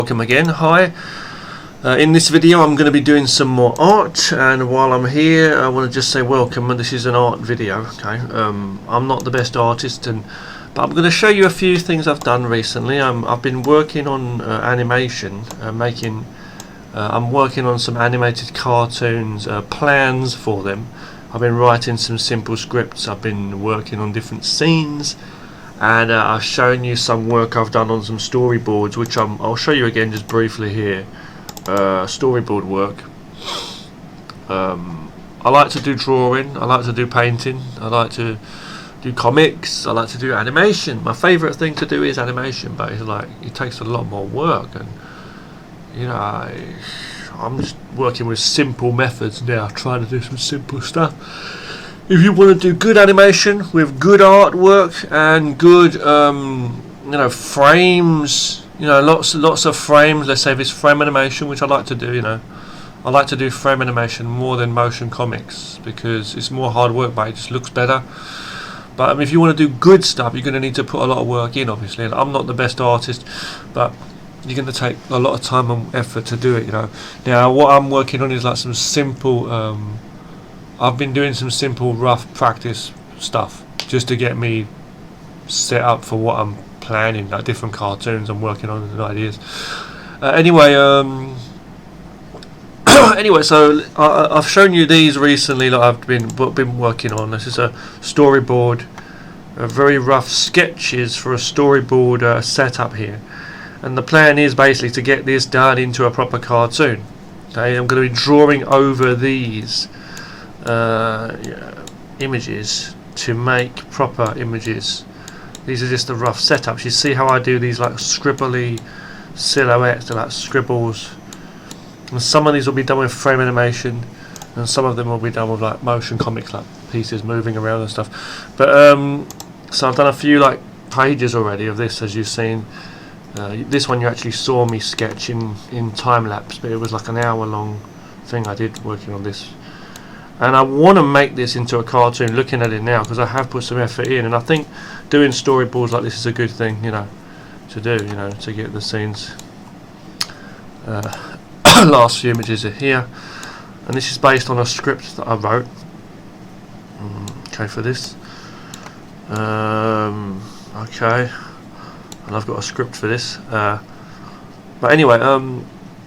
Welcome again. Hi. In this video I'm going to be doing some more art, and while I'm here I want to just say welcome. And this is an art video. Okay, I'm not the best artist, but I'm going to show you a few things I've done recently. I've been working on animation, I'm working on some animated cartoons, plans for them. I've been writing some simple scripts, I've been working on different scenes, and I've shown you some work I've done on some storyboards, which I'll show you again just briefly here. Storyboard work. I like to do drawing, I like to do painting, I like to do comics, I like to do animation. My favourite thing to do is animation, but it's like it takes a lot more work, and you know, I'm just working with simple methods now, trying to do some simple stuff. If you want to do good animation with good artwork and good frames, lots of frames. Let's say if it's frame animation, which I like to do, I like to do frame animation more than motion comics because it's more hard work, but it just looks better. But if you want to do good stuff, you're going to need to put a lot of work in, obviously. And I'm not the best artist, but you're going to take a lot of time and effort to do it. Now what I'm working on is like some simple. I've been doing some simple rough practice stuff just to get me set up for what I'm planning, like different cartoons I'm working on and ideas. Anyway, so I've shown you these recently that I've been working on. This is a storyboard, very rough sketches for a storyboard setup here, and the plan is basically to get this done into a proper cartoon. Okay, I'm going to be drawing over these images to make proper images. These are just the rough setups. You see how I do these like scribbly silhouettes, they're like scribbles, and some of these will be done with frame animation and some of them will be done with like motion comics, like pieces moving around and stuff. But so I've done a few like pages already of this, as you've seen. This one you actually saw me sketch in time lapse, but it was like an hour long thing I did working on this. And I want to make this into a cartoon, looking at it now, because I have put some effort in, and I think doing storyboards like this is a good thing, to do, to get the scenes. Last few images are here, and this is based on a script that I wrote. Okay, for this. Okay, and I've got a script for this. But anyway,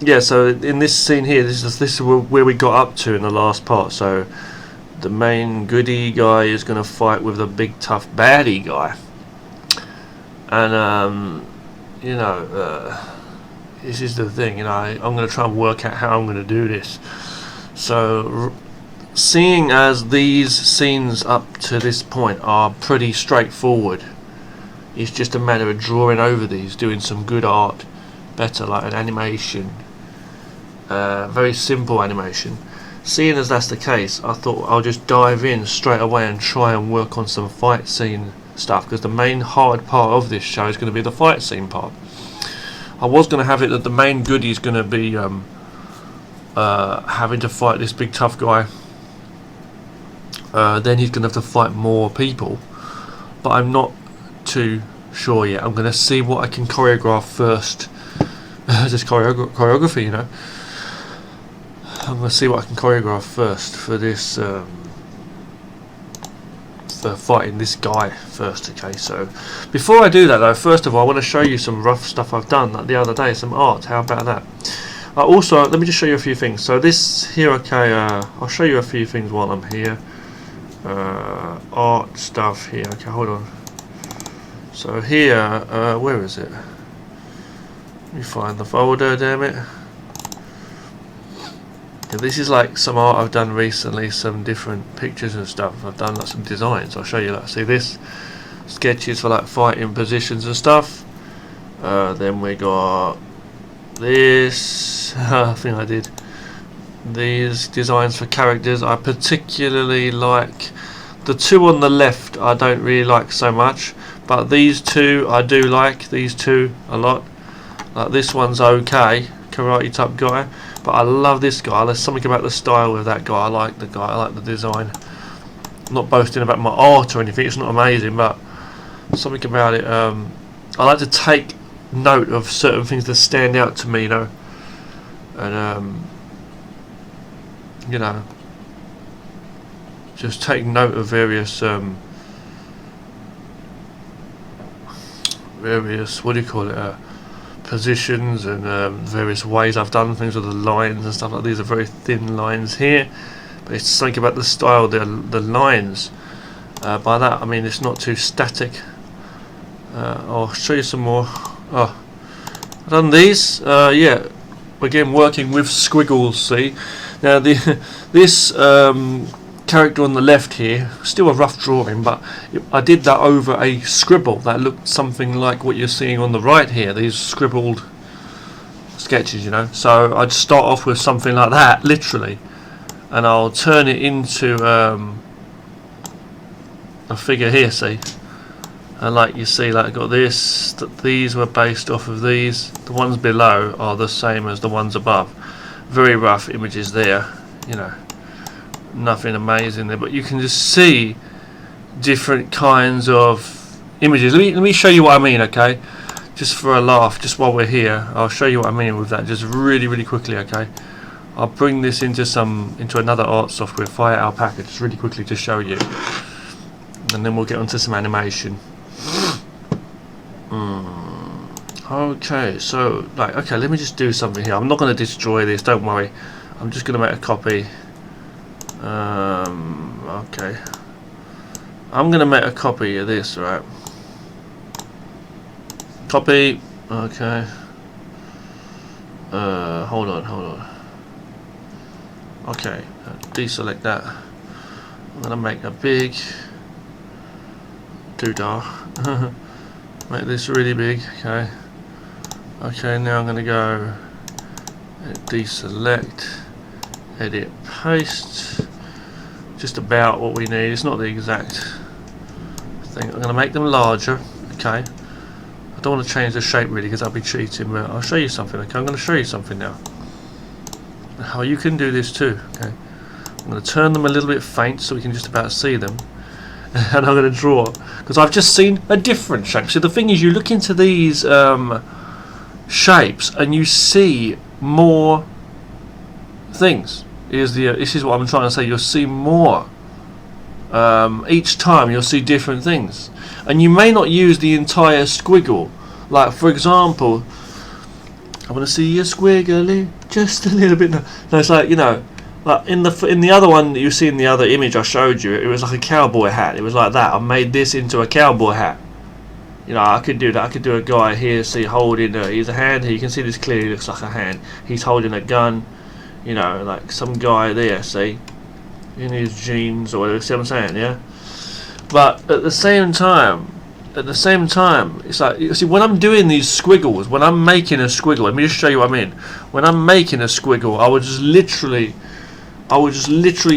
yeah, so in this scene here, this is where we got up to in the last part. So the main goody guy is going to fight with the big tough baddie guy, and this is the thing. I'm going to try and work out how I'm going to do this. So seeing as these scenes up to this point are pretty straightforward, it's just a matter of drawing over these, doing some good art, better like an animation. Very simple animation. Seeing as that's the case, I thought I'll just dive in straight away and try and work on some fight scene stuff, because the main hard part of this show is going to be the fight scene part. I was going to have it that the main goodie is going to be having to fight this big tough guy. Then he's going to have to fight more people, but I'm not too sure yet. I'm going to see what I can choreograph first. Just choreography, I'm going to see what I can choreograph first for this, for fighting this guy first. Okay, so before I do that though, first of all I want to show you some rough stuff I've done like the other day, some art. How about that? Also, let me just show you a few things. So this here, okay, I'll show you a few things while I'm here. Art stuff here, okay, hold on. So here, where is it? Let me find the folder, damn it. This is like some art I've done recently, some different pictures and stuff. I've done like some designs. I'll show you that. See this? Sketches for like fighting positions and stuff. Then we got this. I think I did. These designs for characters. I particularly like the two on the left. I don't really like so much, but these two I do like. These two a lot. Like this one's okay, karate type guy. But I love this guy. There's something about the style of that guy. I like the guy. I like the design. I'm not boasting about my art or anything. It's not amazing, but something about it. I like to take note of certain things that stand out to me, you know, and you know, just take note of various what do you call it, positions and various ways I've done things with the lines and stuff like these are very thin lines here, but it's something about the style, the lines. By that I mean it's not too static. I'll show you some more. I've done these. Yeah, again working with squiggles. See, now this character on the left here, still a rough drawing, but I did that over a scribble that looked something like what you're seeing on the right here, these scribbled sketches, you know. So I'd start off with something like that, literally, and I'll turn it into a figure here, see, and like you see, like I got this, these were based off of these, the ones below are the same as the ones above. Very rough images there, you know, nothing amazing there, but you can just see different kinds of images. Let me show you what I mean, okay, just for a laugh, just while we're here. I'll show you what I mean with that just really quickly, okay. I'll bring this into another art software, Fire Alpaca, just really quickly to show you, and then we'll get onto some animation. Okay, so like, okay, let me just do something here. I'm not going to destroy this, don't worry. I'm just going to make a copy. Okay, I'm going to make a copy of this, right? Copy. Okay. Hold on. Okay, deselect that. I'm going to make a big doodah. Make this really big. Okay, now I'm going to go deselect, edit, paste. Just about what we need. It's not the exact thing. I'm going to make them larger. Okay, I don't want to change the shape really because I'll be cheating, but I'll show you something. Okay, I'm going to show you something now, how you can do this too. Okay, I'm going to turn them a little bit faint so we can just about see them, and I'm going to draw, because I've just seen a different shape. So the thing is, you look into these shapes and you see more things. This is what I'm trying to say. You'll see more each time. You'll see different things, and you may not use the entire squiggle. Like for example, I want to see a squiggly just a little bit. No, it's like, you know, like in the other one that you see in the other image I showed you, it was like a cowboy hat. It was like that. I made this into a cowboy hat. You know, I could do that. I could do a guy here, see, holding he's a hand here. You can see this clearly looks like a hand. He's holding a gun. You know, like some guy there, see, in his jeans or whatever. See what I'm saying, yeah? But at the same time, it's like, you see, when I'm doing these squiggles, when I'm making a squiggle, let me just show you what I mean. When I'm making a squiggle, I would just literally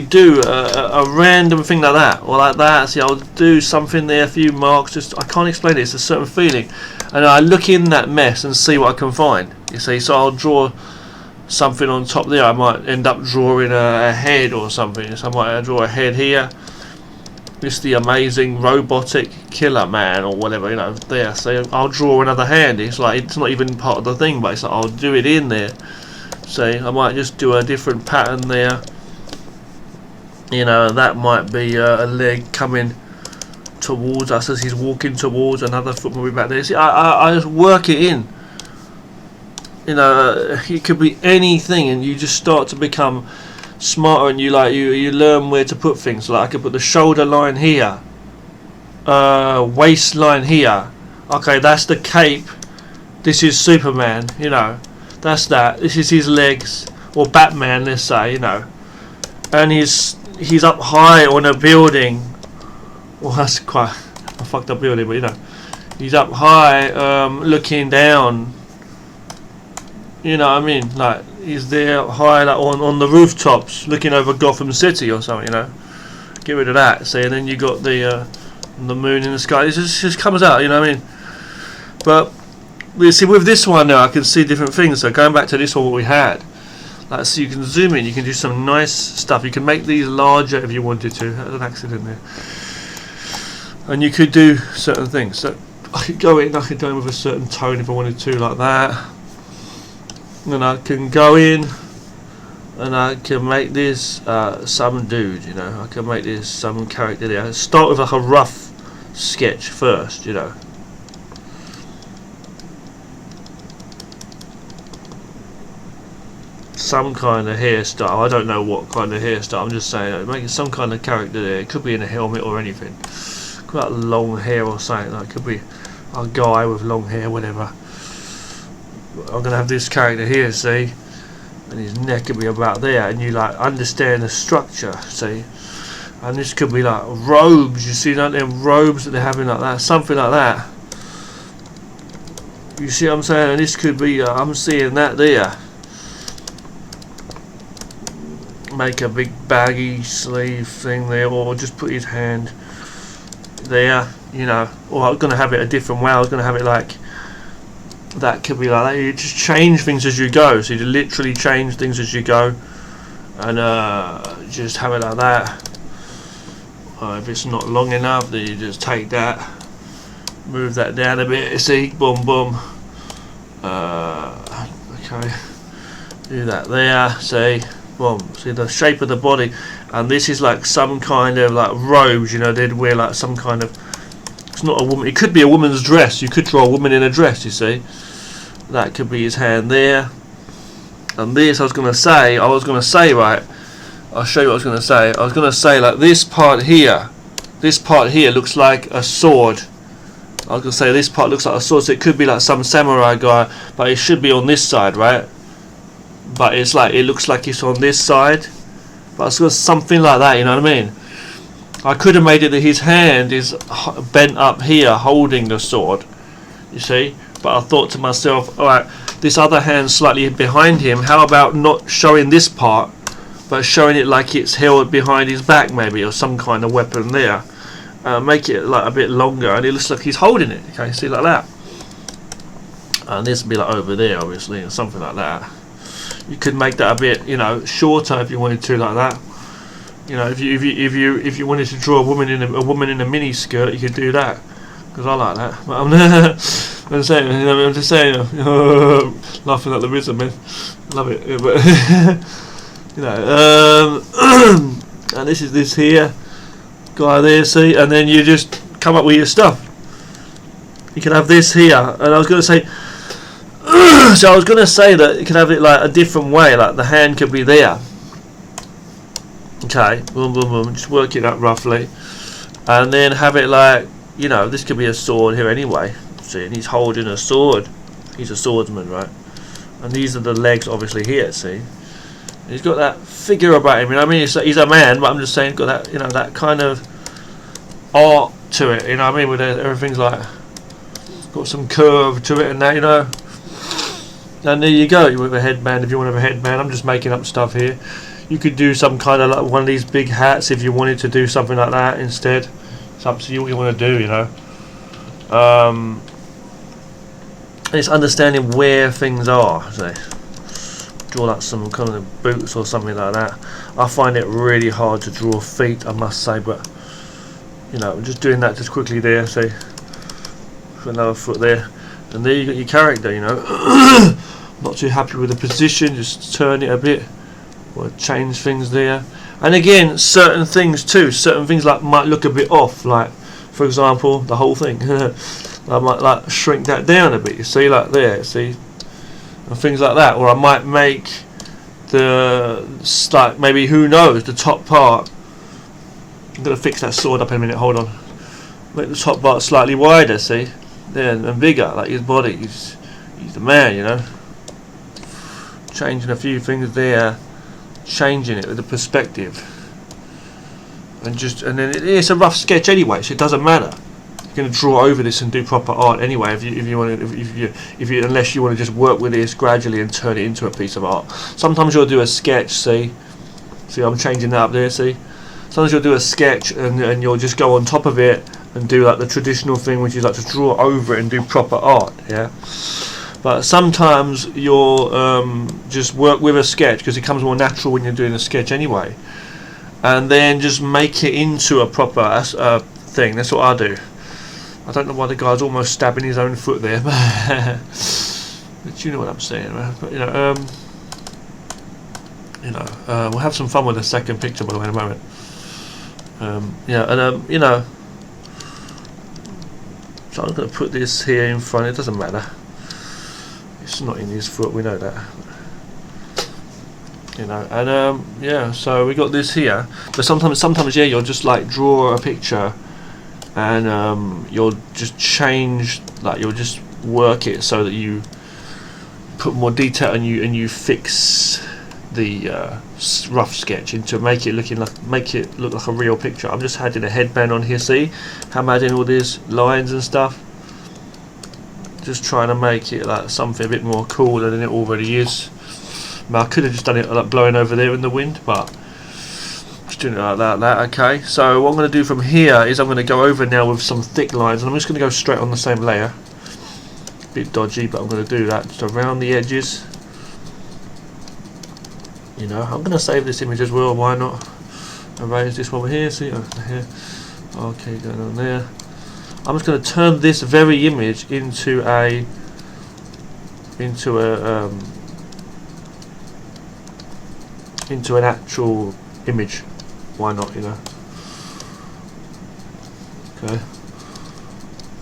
do a random thing like that, or like that. See, I'll do something there, a few marks, just, I can't explain it, it's a certain feeling. And I look in that mess and see what I can find, you see. So I'll draw something on top there. I might end up drawing a head or something. So I might draw a head here. It's the amazing robotic killer man or whatever, you know, there. So I'll draw another hand. It's like, it's not even part of the thing, but it's like, I'll do it in there. See, I might just do a different pattern there. You know, that might be a leg coming towards us as he's walking towards, another foot moving back there. See, I just work it in. You know, it could be anything, and you just start to become smarter, and you learn where to put things. Like I could put the shoulder line here, waistline here. Okay, that's the cape. This is Superman. You know, that's that. This is his legs, or Batman, let's say. You know, and he's up high on a building. Well, that's quite a fucked up building, but you know, he's up high, looking down. You know what I mean? Like, he's there high, like on the rooftops, looking over Gotham City or something, you know. Get rid of that, see, and then you got the moon in the sky. It just comes out, you know what I mean? But, you see, with this one now, I can see different things. So going back to this one, what we had, like, so you can zoom in, you can do some nice stuff. You can make these larger if you wanted to. That was an accident there. And you could do certain things. So, I could go in with a certain tone if I wanted to, like that. And I can go in and I can make this some dude, you know. I can make this some character there. Start with like a rough sketch first, you know. Some kind of hairstyle. I don't know what kind of hairstyle. I'm just saying, making some kind of character there. It could be in a helmet or anything. Could be like long hair or something. Like, it could be a guy with long hair, whatever. I'm gonna have this character here, see, and his neck could be about there, and you like understand the structure, see. And this could be like robes. You see, like them robes that they're having like that, something like that. You see what I'm saying? And this could be. I'm seeing that there. Make a big baggy sleeve thing there, or just put his hand there, you know. Or I'm going to have it a different way. I was going to have it like that. Could be like that. You just change things as you go, so you literally change things as you go, and just have it like that. If it's not long enough, then you just take that, move that down a bit, see, boom boom. Okay, do that there, see. Boom. See the shape of the body, and this is like some kind of like robes, you know. They'd wear like some kind of. It's not a woman. It could be a woman's dress. You could draw a woman in a dress. You see, that could be his hand there. And this, I was gonna say, right. I'll show you what I was gonna say. I was gonna say like this part here. This part here looks like a sword. I was gonna say this part looks like a sword. So it could be like some samurai guy, but it should be on this side, right? But it's like, it looks like it's on this side, but it's got something like that, you know what I mean? I could have made it that his hand is bent up here holding the sword, you see, but I thought to myself, alright, this other hand slightly behind him, how about not showing this part but showing it like it's held behind his back maybe, or some kind of weapon there. Make it like a bit longer and it looks like he's holding it, okay, see, like that. And this would be like over there obviously, or something like that. You could make that a bit, you know, shorter if you wanted to, like that. You know, if you wanted to draw a woman in a mini skirt, you could do that, because I like that. But I'm saying, you know, I'm just saying, laughing at the rhythm, man. Love it. Yeah, but you know, and this is this here guy there, see, and then you just come up with your stuff. You can have this here, and I was going to say. So I was going to say that you could have it like a different way, like the hand could be there. Okay, boom, boom, boom, just work it out roughly. And then have it like, you know, this could be a sword here anyway. See, and he's holding a sword. He's a swordsman, right? And these are the legs obviously here, see. And he's got that figure about him, you know what I mean? He's a man, but I'm just saying, got that, you know, that kind of art to it, you know what I mean? With everything's like, got some curve to it and that, you know. And there you go, you have a headband if you want to have a headband. I'm just making up stuff here. You could do some kind of like one of these big hats if you wanted to do something like that instead. It's up to you what you want to do, you know. It's understanding where things are. So draw like some kind of boots or something like that. I find it really hard to draw feet, I must say, but you know, just doing that just quickly there. See, put another foot there. And there you got your character, you know. Not too happy with the position, just turn it a bit, or change things there. And again, certain things too, certain things like might look a bit off, like for example the whole thing. I might like shrink that down a bit, you see, like there, see, and things like that. Or I might make the, like, maybe, who knows, the top part. I'm gonna fix that sword up in a minute, hold on. Make the top part slightly wider, see, there, and bigger, like his body. He's the man, you know. Changing a few things there, changing it with the perspective, and then it's a rough sketch anyway, so it doesn't matter. You're going to draw over this and do proper art anyway. If you want to, unless you want to just work with this gradually and turn it into a piece of art. Sometimes you'll do a sketch. See, I'm changing that up there. See, sometimes you'll do a sketch and you'll just go on top of it and do like the traditional thing, which is like to draw over it and do proper art. Yeah. But sometimes you'll just work with a sketch because it comes more natural when you're doing a sketch anyway, and then just make it into a proper thing. That's what I do. I don't know why the guy's almost stabbing his own foot there. But you know what I'm saying, right? But we'll have some fun with the second picture, by the way, in a moment. So I'm going to put this here in front. It doesn't matter. It's not in his foot. We know that. So we got this here. But sometimes, yeah, you'll just like draw a picture, and you'll just change, like you'll just work it so that you put more detail and you fix the rough sketch into make it look like a real picture. I'm just adding a headband on here. See how I'm adding all these lines and stuff, just trying to make it like something a bit more cooler than it already is. I could have just done it like blowing over there in the wind, but just doing it like that. Okay, so what I'm going to do from here is I'm going to go over now with some thick lines, and I'm just going to go straight on the same layer. A bit dodgy, but I'm going to do that just around the edges. I'm going to save this image as well, why not? Erase this one here, see, here. Okay, going on there. I'm just going to turn this very image into an actual image. Why not, Okay.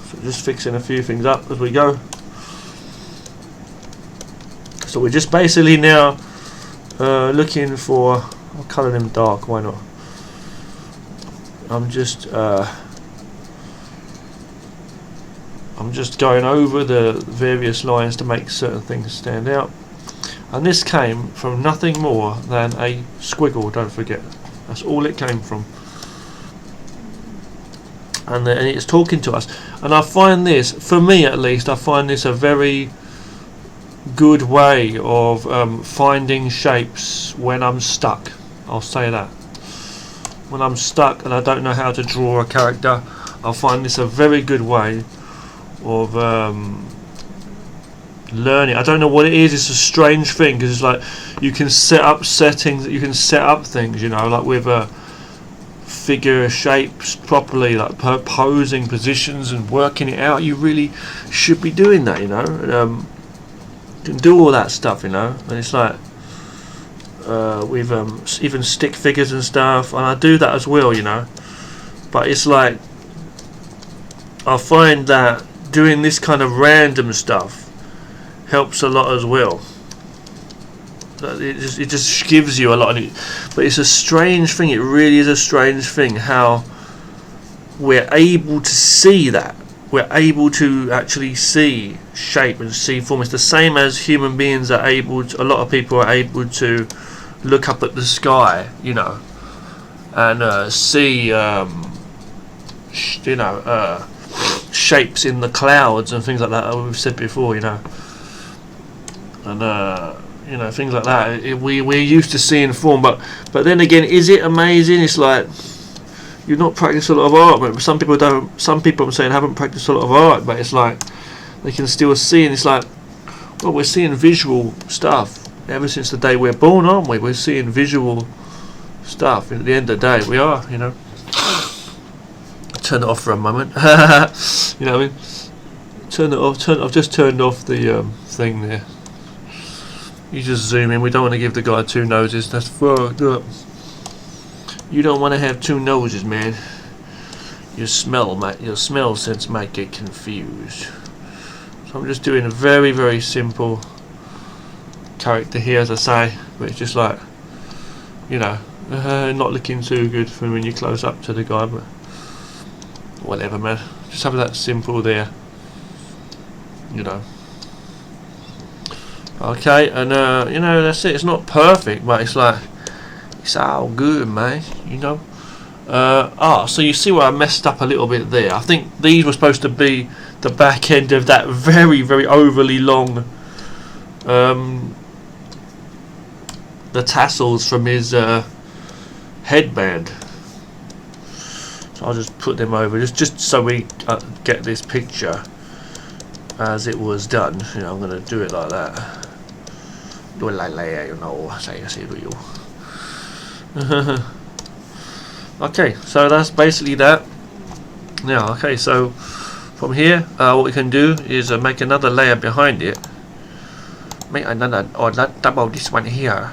So just fixing a few things up as we go. So we're just basically now looking for, I'll colour them dark, why not? I'm just going over the various lines to make certain things stand out, and this came from nothing more than a squiggle, don't forget. That's all it came from, and it's talking to us. And I find this, for me at least, I find this a very good way of finding shapes when I'm stuck. I'll say that. When I'm stuck and I don't know how to draw a character, I find this a very good way of learning. I don't know what it is. It's a strange thing, because it's like you can set up settings, you can set up things, like with figure shapes properly, like posing positions and working it out. You really should be doing that, you can do all that stuff, and it's like with even stick figures and stuff, and I do that as well, but it's like I find that doing this kind of random stuff helps a lot as well. It just gives you a lot, but it's a strange thing. It really is a strange thing how we're able to see that. We're able to actually see shape and see form. It's the same as human beings are able to, a lot of people are able to look up at the sky, and see shapes in the clouds and things like that, as we've said before, and things like that. We're used to seeing form, but then again, is it amazing? It's like you've not practiced a lot of art, but some people don't. Some people, I'm saying, haven't practiced a lot of art, but it's like they can still see, and it's like, well, we're seeing visual stuff ever since the day we're born, aren't we? We're seeing visual stuff. At the end of the day, we are, Turn it off for a moment. Turn it off. I've just turned off the thing there. You just zoom in. We don't want to give the guy two noses. That's fucked up. You don't want to have two noses, man. Your smell sense might get confused. So I'm just doing a very, very simple character here, as I say, but it's just like, not looking too good for when you close up to the guy, but whatever, man. Just have that simple there, Okay, and that's it. It's not perfect, but it's like, it's all good, man. So you see where I messed up a little bit there. I think these were supposed to be the back end of that very, very overly long the tassels from his headband. So I'll just put them over just so we get this picture as it was done. I'm going to do it like that. Do it like that, say real. Okay, so that's basically that. Now, okay, so From here, what we can do is make another layer behind it. Make another, or double this one here.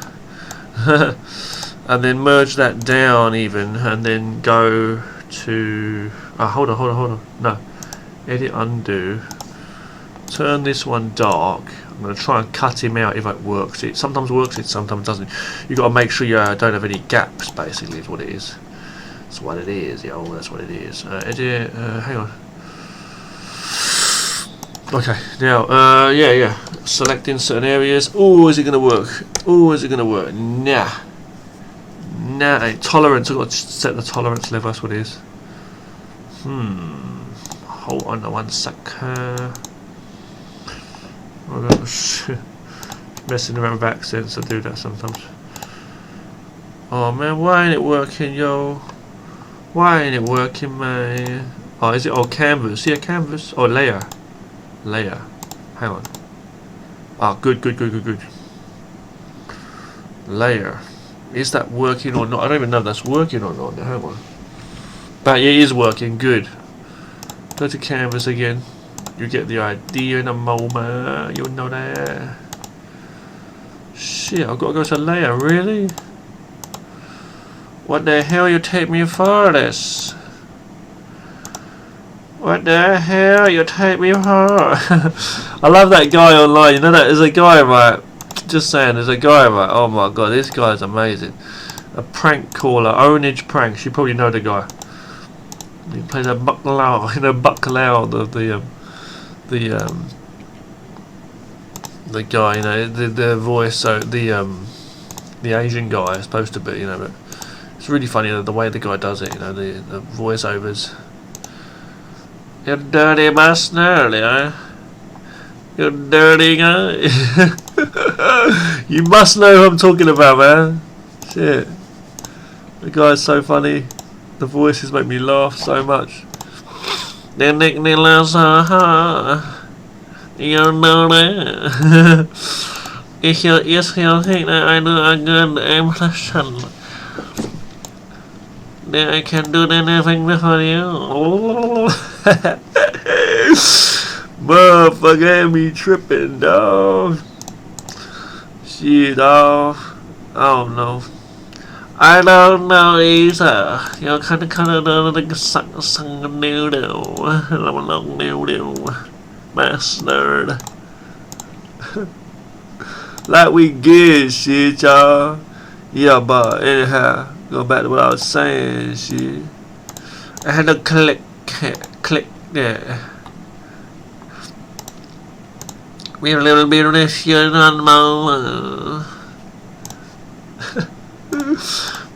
And then merge that down even, and then go to, hold on, no, edit, undo, turn this one dark. I'm going to try and cut him out if it works. It sometimes works, it sometimes doesn't. You've got to make sure you don't have any gaps, basically, is what it is. That's what it is, yo, that's what it is. Edit, hang on. Okay, now, yeah, selecting certain areas. Oh, is it going to work? Oh, is it going to work? Nah. Tolerance, I've got to set the tolerance level, that's what it is. Hold on one sec. Messing around with accents, I do that sometimes. Oh man, why ain't it working, yo? Why ain't it working, man? Oh, is it all canvas? Yeah, canvas. Oh, layer. Hang on. Ah, good. Layer. Is that working or not? I don't even know if that's working or not. Hang on. But yeah, it is working. Good. Go to canvas again. You get the idea in a moment. You know that. Shit, I've got to go to layer. Really? What the hell you take me for this? What the hell you take me for? I love that guy online. You know that there's a guy, right? Just saying, there's a guy, right? Oh my god, this guy's amazing. A prank caller, Ownage Pranks. You probably know the guy. He plays a Bucklow, the guy, you know, the voice, so the Asian guy is supposed to be, you know, but it's really funny the way the guy does it, you know, the voiceovers. You dirty bastard, eh? You dirty guy. You must know who I'm talking about, man. Shit. The guy's so funny. The voices make me laugh so much. They make me laugh so hard. You know that. If you think that I do a good impression, then I can do anything for you. Motherfucker, me tripping, dog. Shit, dog. I don't know. I don't know either. You're kind of like suck noodle. Long noodle. Bastard. Like we get shit, y'all. Yeah, but anyhow, go back to what I was saying, shit. I had to click there. We have a little bit of this here on the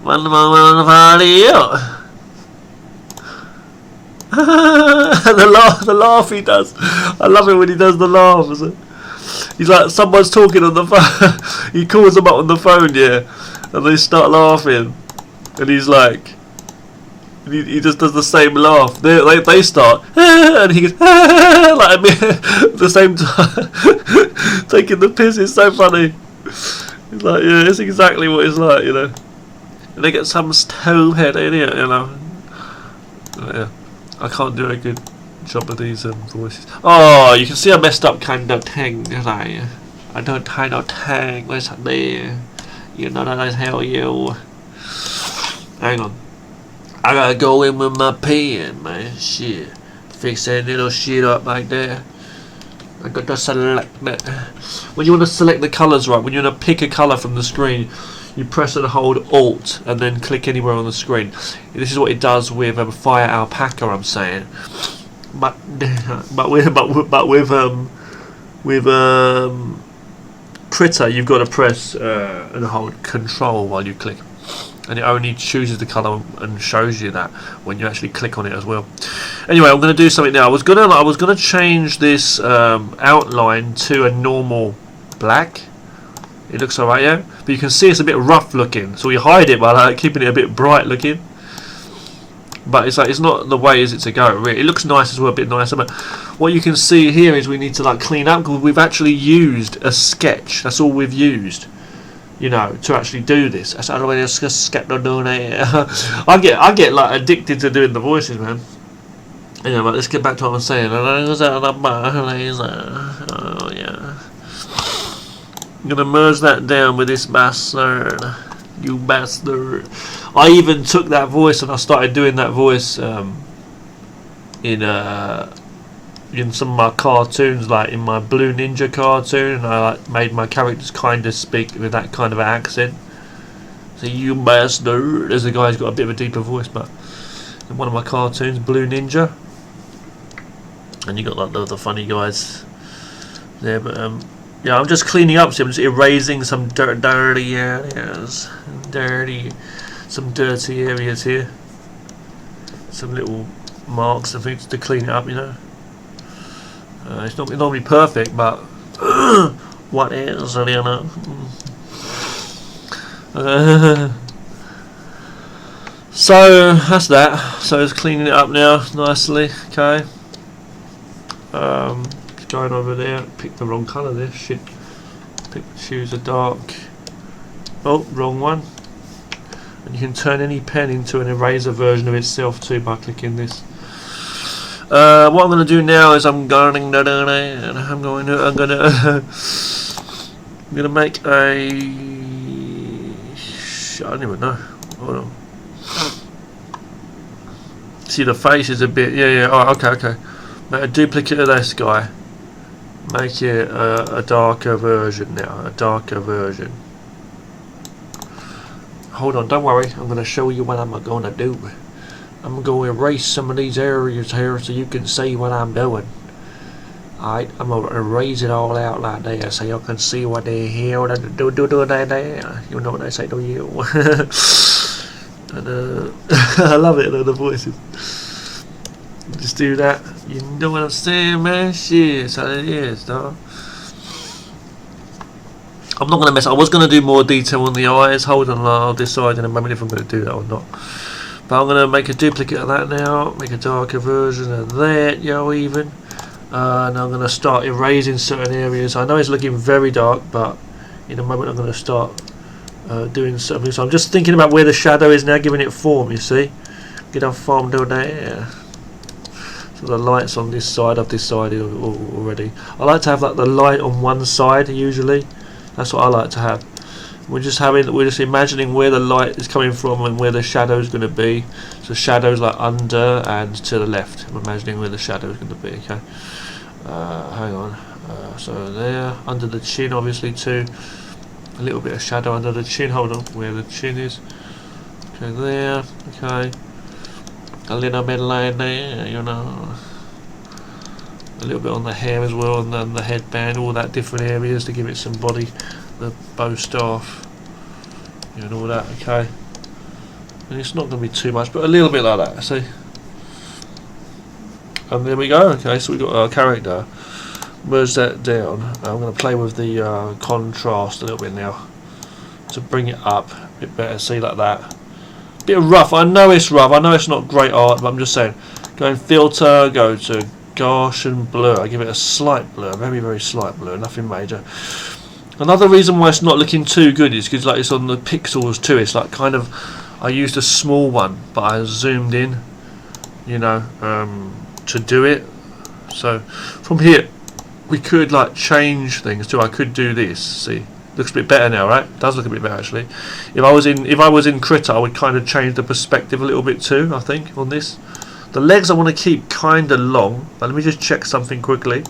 one moment on the party. The laugh he does. I love it when he does the laugh. He's like, someone's talking on the phone. He calls them up on the phone, yeah, and they start laughing, and he's like, he just does the same laugh. They start, and he goes, like the same time, taking the piss. It's so funny. He's like, yeah, it's exactly what it's like, you know. And they get some toehead in it, you know. Yeah, I can't do a good job of these voices. Oh, you can see I messed up kind of tang, didn't I? I don't kind of tang. Where's that there? You know that I tell you. Hang on. I gotta go in with my pen, man. Shit. Fix that little shit up like that. I got to select that. When you want to select the colours, right, when you want to pick a colour from the screen, you press and hold Alt and then click anywhere on the screen. This is what it does with Fire Alpaca, I'm saying. But with Critter, you've got to press and hold Control while you click, and it only chooses the colour and shows you that when you actually click on it as well. Anyway, I'm going to do something now. I was gonna change this outline to a normal black. It looks alright, yeah, but you can see it's a bit rough looking, so we hide it by like keeping it a bit bright looking. But it's like, it's not the way is it to go, really. It looks nice as well, a bit nicer, but what you can see here is we need to like clean up, because we've actually used a sketch. That's all we've used, you know, to actually do this. That's how I sketch. I get like addicted to doing the voices, man. Anyway, right, let's get back to what I'm saying. Oh yeah. I'm gonna merge that down with this bastard. You bastard. I even took that voice and I started doing that voice in some of my cartoons, like in my Blue Ninja cartoon, and I like made my characters kind of speak with that kind of accent. So you bastard. There's a guy who's got a bit of a deeper voice, but in one of my cartoons, Blue Ninja, and you got like the funny guys there. But yeah, I'm just cleaning up. So I'm just erasing some dirty areas, some dirty areas here, some little marks and things to clean it up. You know, it's not normally perfect, but what is, you know? So that's that. So it's cleaning it up now nicely. Okay. Going over there. Picked the wrong colour there. Shit. Choose a dark. Oh, wrong one. And you can turn any pen into an eraser version of itself too by clicking this. What I'm going to do now is I'm going to make a. I don't even know. Hold on. See, the face is a bit. Yeah. Oh, okay. Make a duplicate of this guy. Make it a darker version now. A darker version. Hold on, don't worry. I'm going to show you what I'm going to do. I'm going to erase some of these areas here so you can see what I'm doing. Alright, I'm going to erase it all out like that so you can see what they hear. Do there. You know what they say, do you? And, I love it, the voices. Just do that. You know what I'm saying, man? Shit, that's how it is, dog. I'm not going to mess up. I was going to do more detail on the eyes. Hold on, I'll decide in a moment if I'm going to do that or not. But I'm going to make a duplicate of that now. Make a darker version of that, even. And I'm going to start erasing certain areas. I know it's looking very dark, but in a moment I'm going to start doing something. So I'm just thinking about where the shadow is now, giving it form, you see. Get our form down there. So the light's on this side. I've decided already. I like to have like the light on one side usually. That's what I like to have. We're just imagining where the light is coming from and where the shadow is going to be. So shadows like under and to the left. I'm imagining where the shadow is going to be. Okay. Hang on. So there, under the chin, obviously too. A little bit of shadow under the chin. Hold on, where the chin is. Okay, there. Okay. A little bit like there, A little bit on the hair as well, and then the headband, all that different areas to give it some body. The bow staff, and all that. Okay. And it's not going to be too much, but a little bit like that. See. And there we go. Okay, so we've got our character. Merge that down. I'm going to play with the contrast a little bit now to bring it up a bit better. See, like that. Bit rough. I know it's rough. I know it's not great art, but I'm just saying. Go in filter. Go to Gaussian blur. I give it a slight blur, very very slight blur. Nothing major. Another reason why it's not looking too good is because like it's on the pixels too. It's like kind of. I used a small one, but I zoomed in. To do it. So from here we could like change things too. I could do this. See, looks a bit better now, right? It does look a bit better actually. If I was in Critter, I would kind of change the perspective a little bit too. I think on this, the legs I want to keep kind of long. But let me just check something quickly.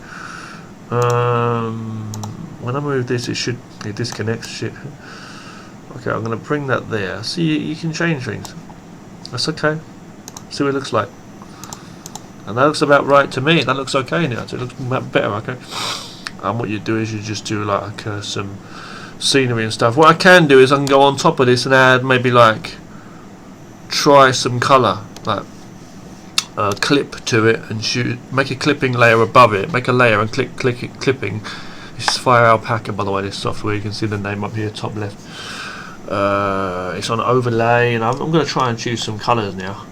When I move this, it disconnects. Shit. Okay, I'm going to bring that there. See, you can change things. That's okay. See what it looks like. And that looks about right to me. That looks okay now. So it looks better, okay? And what you do is you just do like some scenery and stuff. What I can do is I can go on top of this and add maybe like try some colour, like clip to it and make a clipping layer above it. Make a layer and click clipping. This is Fire Alpaca, by the way. This software, you can see the name up here, top left. It's on overlay, and I'm going to try and choose some colours now.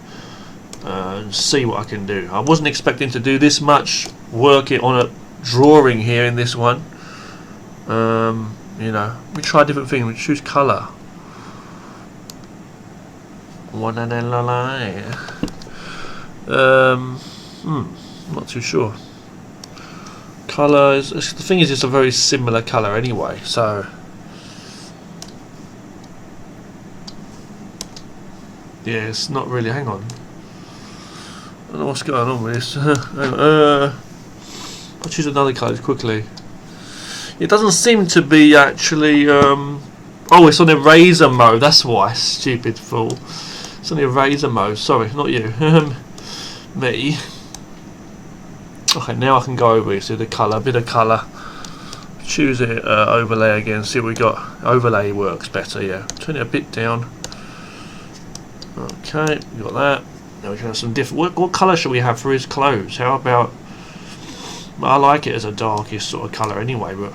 And see what I can do. I wasn't expecting to do this much work on a drawing here in this one. We try different things. We choose colour. Not too sure. Colour is, the thing is, it's a very similar colour anyway, so yeah, it's not really. Hang on, I don't know what's going on with this. Hang on, I'll choose another colour quickly. It doesn't seem to be actually. Oh, it's on eraser mode. That's why, stupid fool. It's on eraser mode. Sorry, not you. Me. Okay, now I can go over here, see the colour, a bit of colour. Choose it, overlay again, see what we got. Overlay works better, yeah. Turn it a bit down. Okay, we got that. Now we can have some different. What colour should we have for his clothes? How about? Well, I like it as a darkish sort of colour anyway, but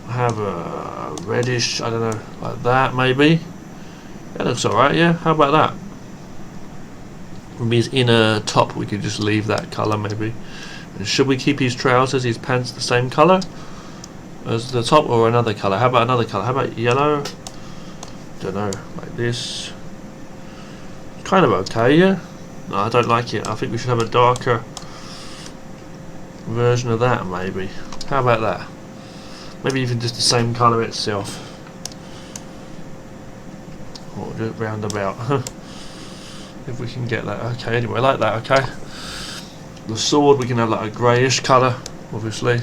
I have a reddish. I don't know, like that maybe. That looks alright, yeah. How about that? Maybe his inner top, we could just leave that colour maybe. And should we keep his trousers, his pants the same colour as the top, or another colour? How about another colour? How about yellow? Don't know, like this. Kind of okay, yeah. No, I don't like it. I think we should have a darker version of that maybe. How about that? Maybe even just the same colour itself. Or just roundabout. If we can get that. Okay, anyway, like that, okay. The sword we can have like a greyish colour, obviously.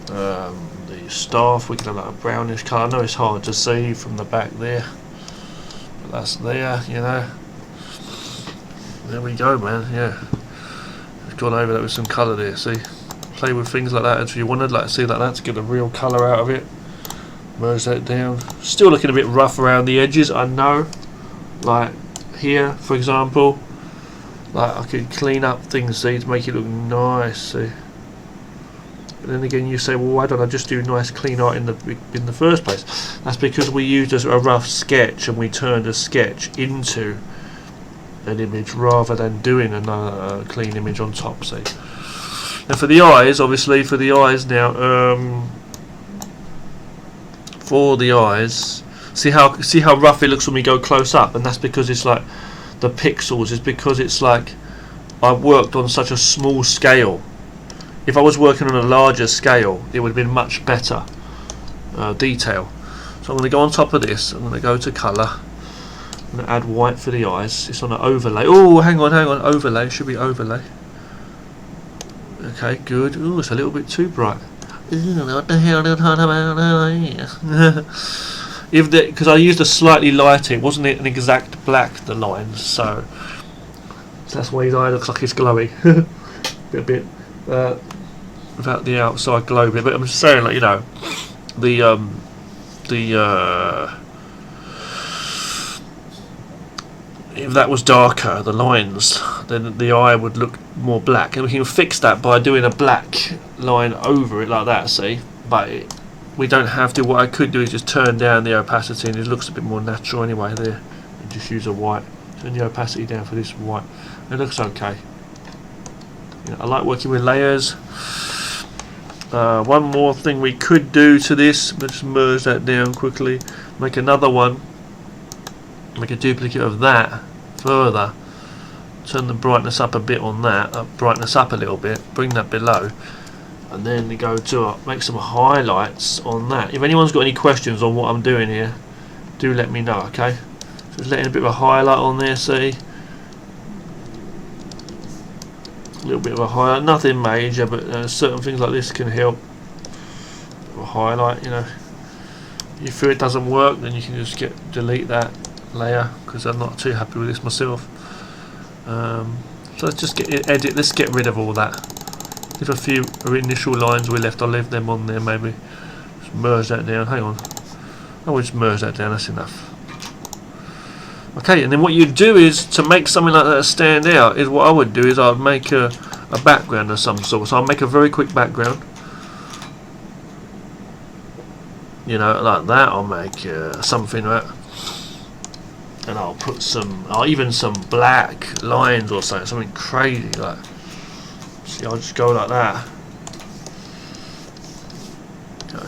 The staff we can have like a brownish colour. I know it's hard to see from the back there, but that's there, you know. There we go, man, yeah. We've gone over that with some colour there, see. Play with things like that if you wanted, like see like that to get a real colour out of it. Merge that down. Still looking a bit rough around the edges, I know. Like here, for example, like I could clean up things, see, to make it look nice, see. But then again, you say, well, why don't I just do nice clean art in the first place? That's because we used a rough sketch and we turned a sketch into an image rather than doing another clean image on top, see. And for the eyes, obviously, for the eyes now, for the eyes. See how rough it looks when we go close up, and that's because it's like the pixels. It's because it's like I've worked on such a small scale. If I was working on a larger scale, it would have been much better detail. So I'm going to go on top of this. I'm going to go to colour. I'm going to add white for the eyes. It's on an overlay. Oh, hang on, overlay. Should be overlay. Okay, good. Oh, it's a little bit too bright. What the hell are you talking about? Because I used a slightly lighter, it wasn't an exact black, the lines, so that's why his eye looks like it's glowing. a bit without the outside glow bit. But I'm just saying, like, you know, if that was darker, the lines, then the eye would look more black, and we can fix that by doing a black line over it like that, see. But we don't have to. What I could do is just turn down the opacity, and it looks a bit more natural anyway there, and just use a white. Turn the opacity down for this white. It looks okay. You know, I like working with layers. One more thing we could do to this, let's merge that down quickly, make another one, make a duplicate of that further, turn the brightness up a bit on that, brightness up a little bit, bring that below, and then go to make some highlights on that. If anyone's got any questions on what I'm doing here, do let me know, okay? So just letting a bit of a highlight on there, see? A little bit of a highlight, nothing major, but certain things like this can help. A highlight, you know. If you feel it doesn't work, then you can just delete that layer, because I'm not too happy with this myself. So let's just let's get rid of all that. If a few initial lines we left, I'll leave them on there maybe. Just merge that down, hang on. I will just merge that down, that's enough. Okay, and then what you do is, to make something like that stand out, is what I would do is I'd make a background of some sort. So I'll make a very quick background. You know, like that. I'll make something like that. And I'll put even some black lines or something crazy like. See, I'll just go like that.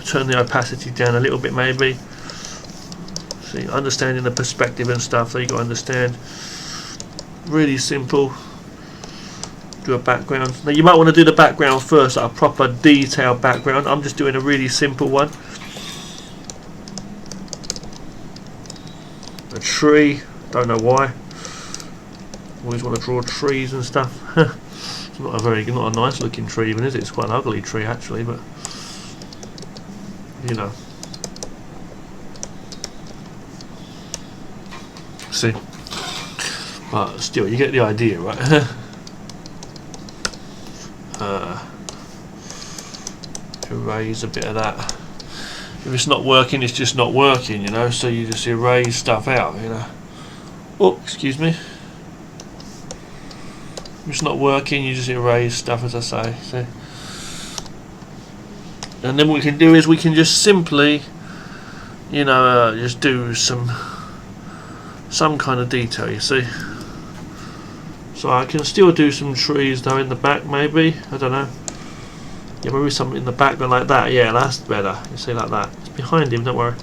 Turn the opacity down a little bit maybe. See, understanding the perspective and stuff, so you got to understand. Really simple. do a background. Now you might want to do the background first, like a proper detailed background. I'm just doing a really simple one. A tree, don't know why. Always want to draw trees and stuff. It's not a nice looking tree even, is it? It's quite an ugly tree actually, but you know. See, but still, you get the idea, right? Erase a bit of that. If it's not working, it's just not working, you know. So you just erase stuff out, you know. Oh, excuse me. If it's not working, you just erase stuff, as I say. See? And then what we can do is we can just simply, you know, just do some kind of detail, you see. So I can still do some trees though in the back, maybe. I don't know. Yeah, maybe something in the background like that. Yeah, that's better. You see, like that. It's behind him, don't worry.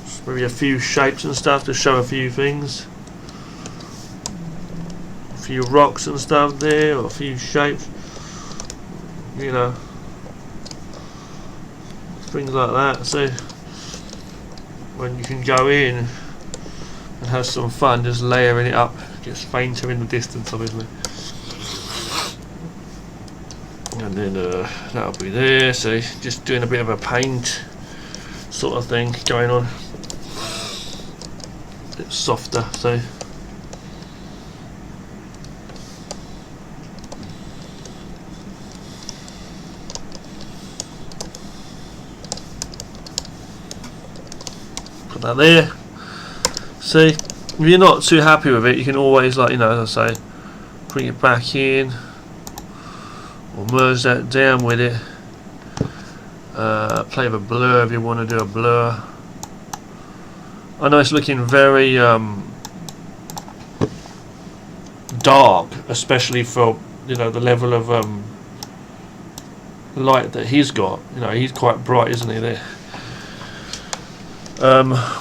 Just maybe a few shapes and stuff to show a few things. A few rocks and stuff there, or a few shapes. You know. Things like that. So when you can go in and have some fun just layering it up. It gets fainter in the distance, obviously. And then that'll be there. So just doing a bit of a paint sort of thing going on. A bit softer, so put that there. See, if you're not too happy with it, you can always, like, you know, as I say, bring it back in or merge that down with it. Play with a blur if you want to do a blur. I know it's looking very dark, especially for, you know, the level of light that he's got. You know, he's quite bright, isn't he? There.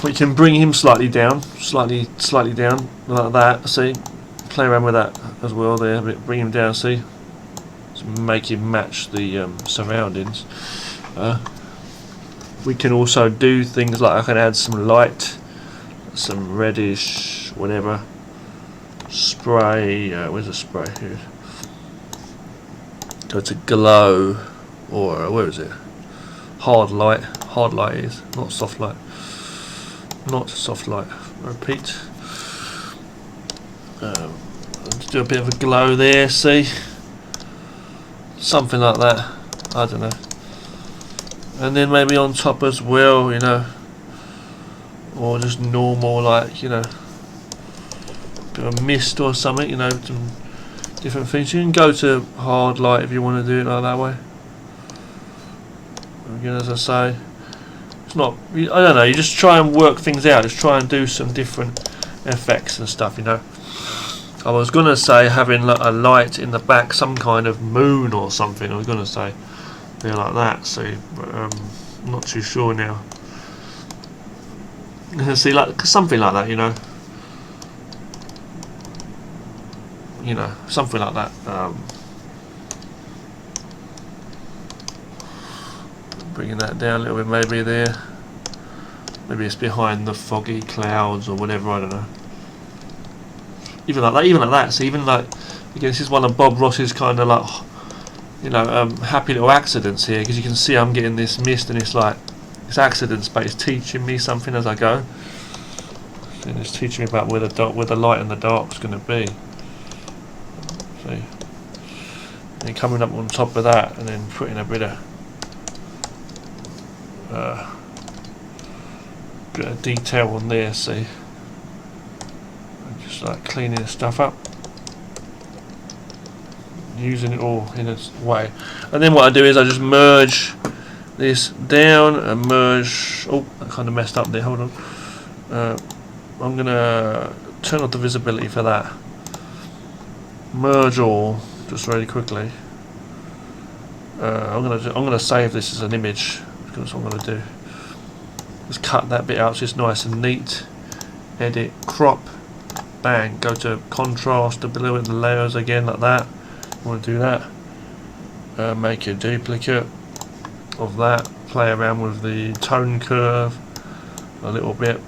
We can bring him slightly down, slightly down like that. See, play around with that as well there. Bring him down. See, to make him match the surroundings. We can also do things like I can add some light, some reddish, whatever spray. Where's the spray here? So it's a glow, or where is it? Hard light. Hard light is not soft light. Not soft light. I repeat. Let's do a bit of a glow there. See, something like that. I don't know. And then maybe on top as well, you know, or just normal, like, you know, bit of mist or something, you know, some different things. You can go to hard light if you want to do it like that way. Again, as I say, it's not, I don't know, you just try and work things out, just try and do some different effects and stuff, you know. I was going to say having a light in the back, some kind of moon or something, I was going to say. There like that, so I'm not too sure now. See, like something like that, you know, something like that. Bringing that down a little bit, maybe there. Maybe it's behind the foggy clouds or whatever. I don't know. Even like that. So even like, again, this is one of Bob Ross's kind of like, you know, happy little accidents here, because you can see I'm getting this mist and it's like, it's accidents, but it's teaching me something as I go. And it's teaching me about where the light and the dark is going to be. See, and coming up on top of that, and then putting a bit of detail on there. See, and just like cleaning the stuff up. Using it all in its way, and then what I do is I just merge this down and merge. Oh, I kind of messed up there. Hold on. I'm gonna turn off the visibility for that. Merge all, just really quickly. I'm gonna save this as an image, because that's what I'm gonna do. Just cut that bit out so it's nice and neat. Edit, crop, bang, go to contrast, a bit of the layers again like that. You want to do that. Make a duplicate of that, play around with the tone curve a little bit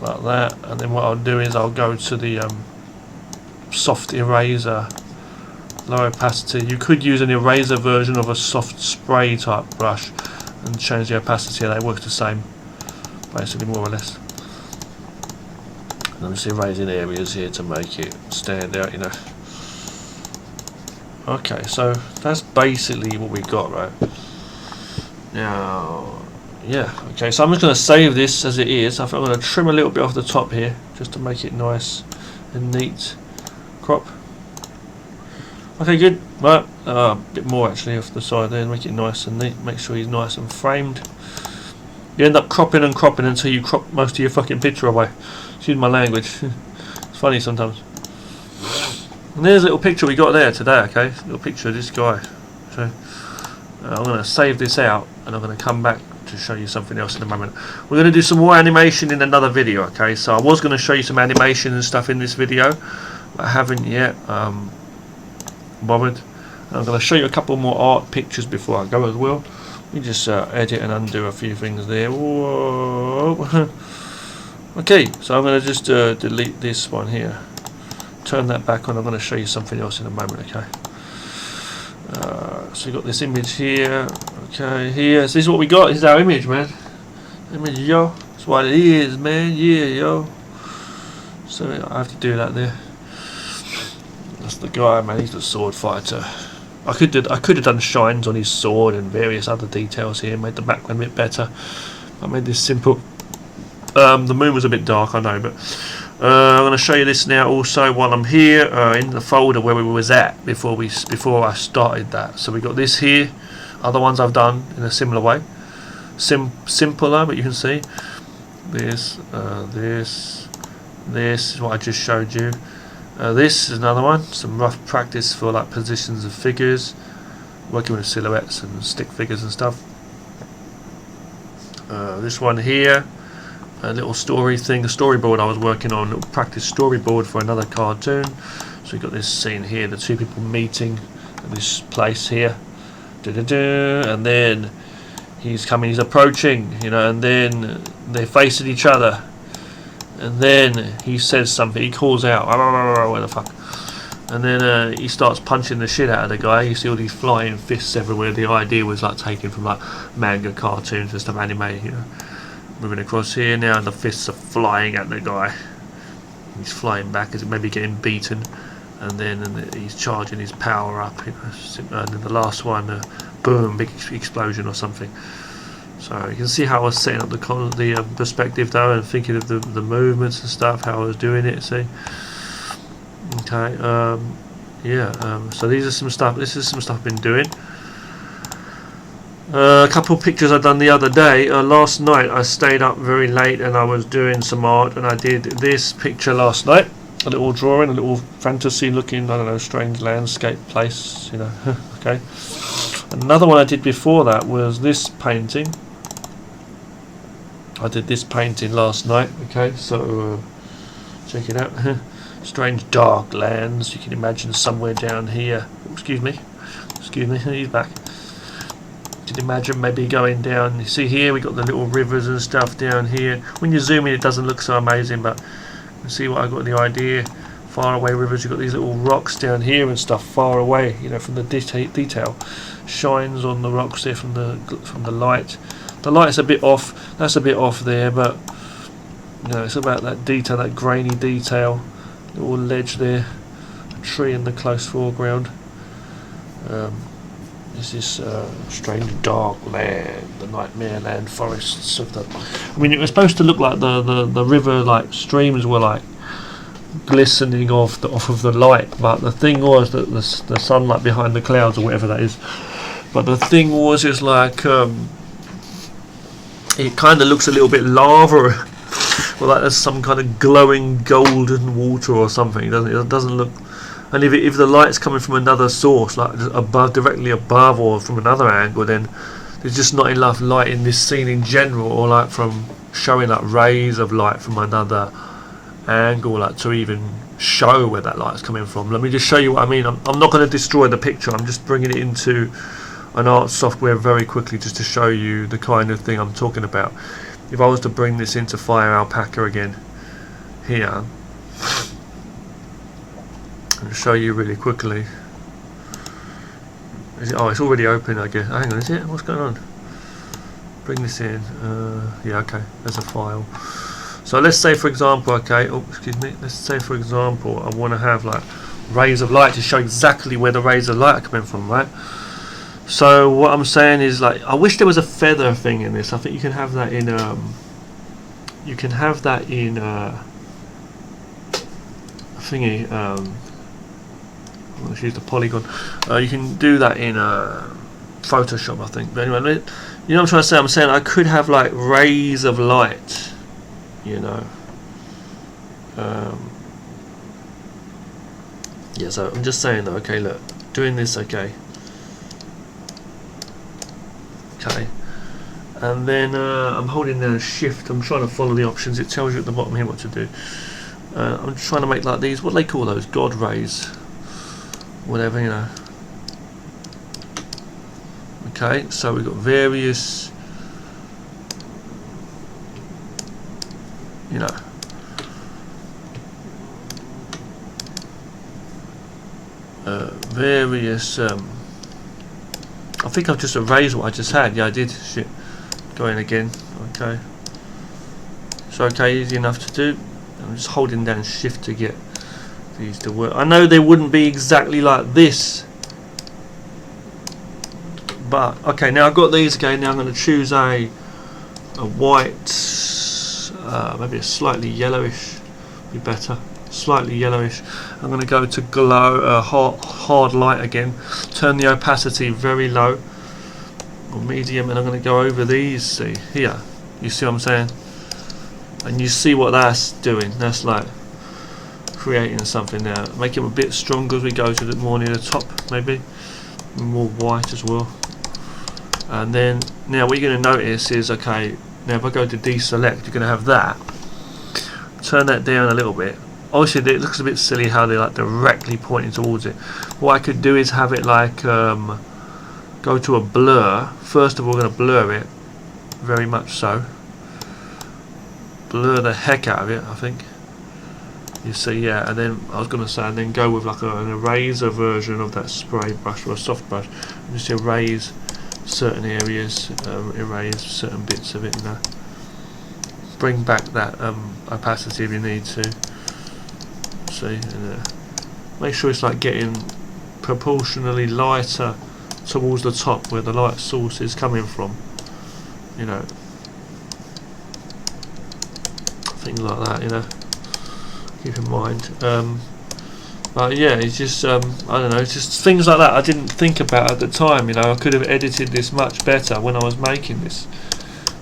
like that, and then what I'll do is I'll go to the soft eraser, low opacity. You could use an eraser version of a soft spray type brush and change the opacity. They work the same basically, more or less. And I'm just erasing areas here to make it stand out, you know. Okay, so that's basically what we got, right? Now, yeah, okay, so I'm just going to save this as it is. I think I'm going to trim a little bit off the top here just to make it nice and neat. Crop. Okay, good. Right, a bit more actually off the side there, make it nice and neat. Make sure he's nice and framed. You end up cropping and cropping until you crop most of your fucking picture away. Excuse my language. It's funny sometimes. And there's a little picture we got there today, okay? A little picture of this guy. So I'm going to save this out and I'm going to come back to show you something else in a moment. We're going to do some more animation in another video, okay? So I was going to show you some animation and stuff in this video, but I haven't yet bothered. And I'm going to show you a couple more art pictures before I go as well. Let me just edit and undo a few things there. Whoa. Okay, so I'm going to just delete this one here. Turn that back on. I'm going to show you something else in a moment, okay? So we got this image here. Okay, here. So this is what we got. This is our image, man. Image, yo. That's what it is, man. Yeah, yo. So I have to do that there. That's the guy, man. He's the sword fighter. I could have done shines on his sword and various other details here. Made the background a bit better. I made this simple. The moon was a bit dark, I know, but I'm going to show you this now also while I'm here in the folder where we was at before I started that. So we got this here. Other ones I've done in a similar way, simpler, but you can see this, this is what I just showed you. This is another one, some rough practice for like positions of figures, working with silhouettes and stick figures and stuff. This one here, a little story thing, a storyboard I was working on, a little practice storyboard for another cartoon. So we've got this scene here, the two people meeting at this place here, and then he's coming, he's approaching, you know, and then they're facing each other, and then he says something, he calls out, what the fuck, and then he starts punching the shit out of the guy. You see all these flying fists everywhere. The idea was like taken from like manga cartoons and stuff, anime, you know. Moving across here now, and the fists are flying at the guy. He's flying back as it may be getting beaten, and then he's charging his power up, you know, and then the last one, boom, big explosion or something. So you can see how I was setting up the perspective though, and thinking of the movements and stuff, how I was doing it. See, okay, yeah. So these are some stuff. This is some stuff I've been doing. A couple of pictures I've done the other day. Last night I stayed up very late and I was doing some art, and I did this picture last night. A little drawing, a little fantasy looking, I don't know, strange landscape place, you know. Okay. Another one I did before that was this painting. I did this painting last night. Okay, so check it out. Strange dark lands. You can imagine somewhere down here. Excuse me, he's back. You can imagine maybe going down. You see here we got the little rivers and stuff down here. When you zoom in, it doesn't look so amazing, but you see what I got the idea. Far away rivers. You've got these little rocks down here and stuff far away. You know, from the detail shines on the rocks there from the light. The light's a bit off. That's a bit off there, but you know, it's about that detail, that grainy detail. Little ledge there, a tree in the close foreground. This is strange dark land, the nightmare land forests of the. I mean, it was supposed to look like the river, like streams were like glistening off of the light, but the thing was that the sunlight behind the clouds or whatever that is. But the thing was, it's like it kind of looks a little bit lava, or like there's some kind of glowing golden water or something. It doesn't look. And if the light's coming from another source, like above, directly above, or from another angle, then there's just not enough light in this scene in general, or like from showing like rays of light from another angle, like to even show where that light's coming from. Let me just show you what I mean. I'm not going to destroy the picture, I'm just bringing it into an art software very quickly just to show you the kind of thing I'm talking about. If I was to bring this into Fire Alpaca again here and show you really quickly. Oh, it's already open, I guess. Hang on, is it? What's going on? Bring this in. Yeah, okay. There's a file. So let's say, for example, okay. Oh, excuse me. Let's say, for example, I want to have like rays of light to show exactly where the rays of light are coming from, right? So what I'm saying is, like, I wish there was a feather thing in this. I think you can have that in. You can have that in thingy. Let's use the polygon. You can do that in Photoshop, I think. But anyway, you know what I'm trying to say? I'm saying I could have like rays of light, you know. Yeah, so I'm just saying that, okay, look, doing this, okay. Okay. And then I'm holding down shift, I'm trying to follow the options, it tells you at the bottom here what to do. I'm trying to make like these, what do they call those? God rays. Whatever, you know. Okay, so we've got various, you know, various, I think I've just erased what I just had. Yeah, I did. Shit. Go in again. Okay. It's okay, easy enough to do. I'm just holding down shift to get these to work. I know they wouldn't be exactly like this, but okay, now I've got these again. Now I'm going to choose a white, maybe a slightly yellowish, be better, slightly yellowish. I'm going to go to glow, hard light again, turn the opacity very low or medium, and I'm going to go over these. See here, you see what I'm saying, and you see what that's doing. That's like creating something now. Make it a bit stronger as we go to the more near the top, maybe more white as well. And then now what you're going to notice is, okay, now if I go to deselect, you're going to have that. Turn that down a little bit. Obviously it looks a bit silly how they're like directly pointing towards it. What I could do is have it like go to a blur. First of all, we're going to blur it, very much so. Blur the heck out of it, I think. You see, yeah, and then I was going to say, and then go with like an eraser version of that spray brush or a soft brush, and just erase certain areas, erase certain bits of it, you know. Bring back that opacity if you need to. See, and make sure it's like getting proportionally lighter towards the top where the light source is coming from, you know. Things like that, you know. Keep in mind, but yeah, it's just I don't know, it's just things like that I didn't think about at the time. You know, I could have edited this much better when I was making this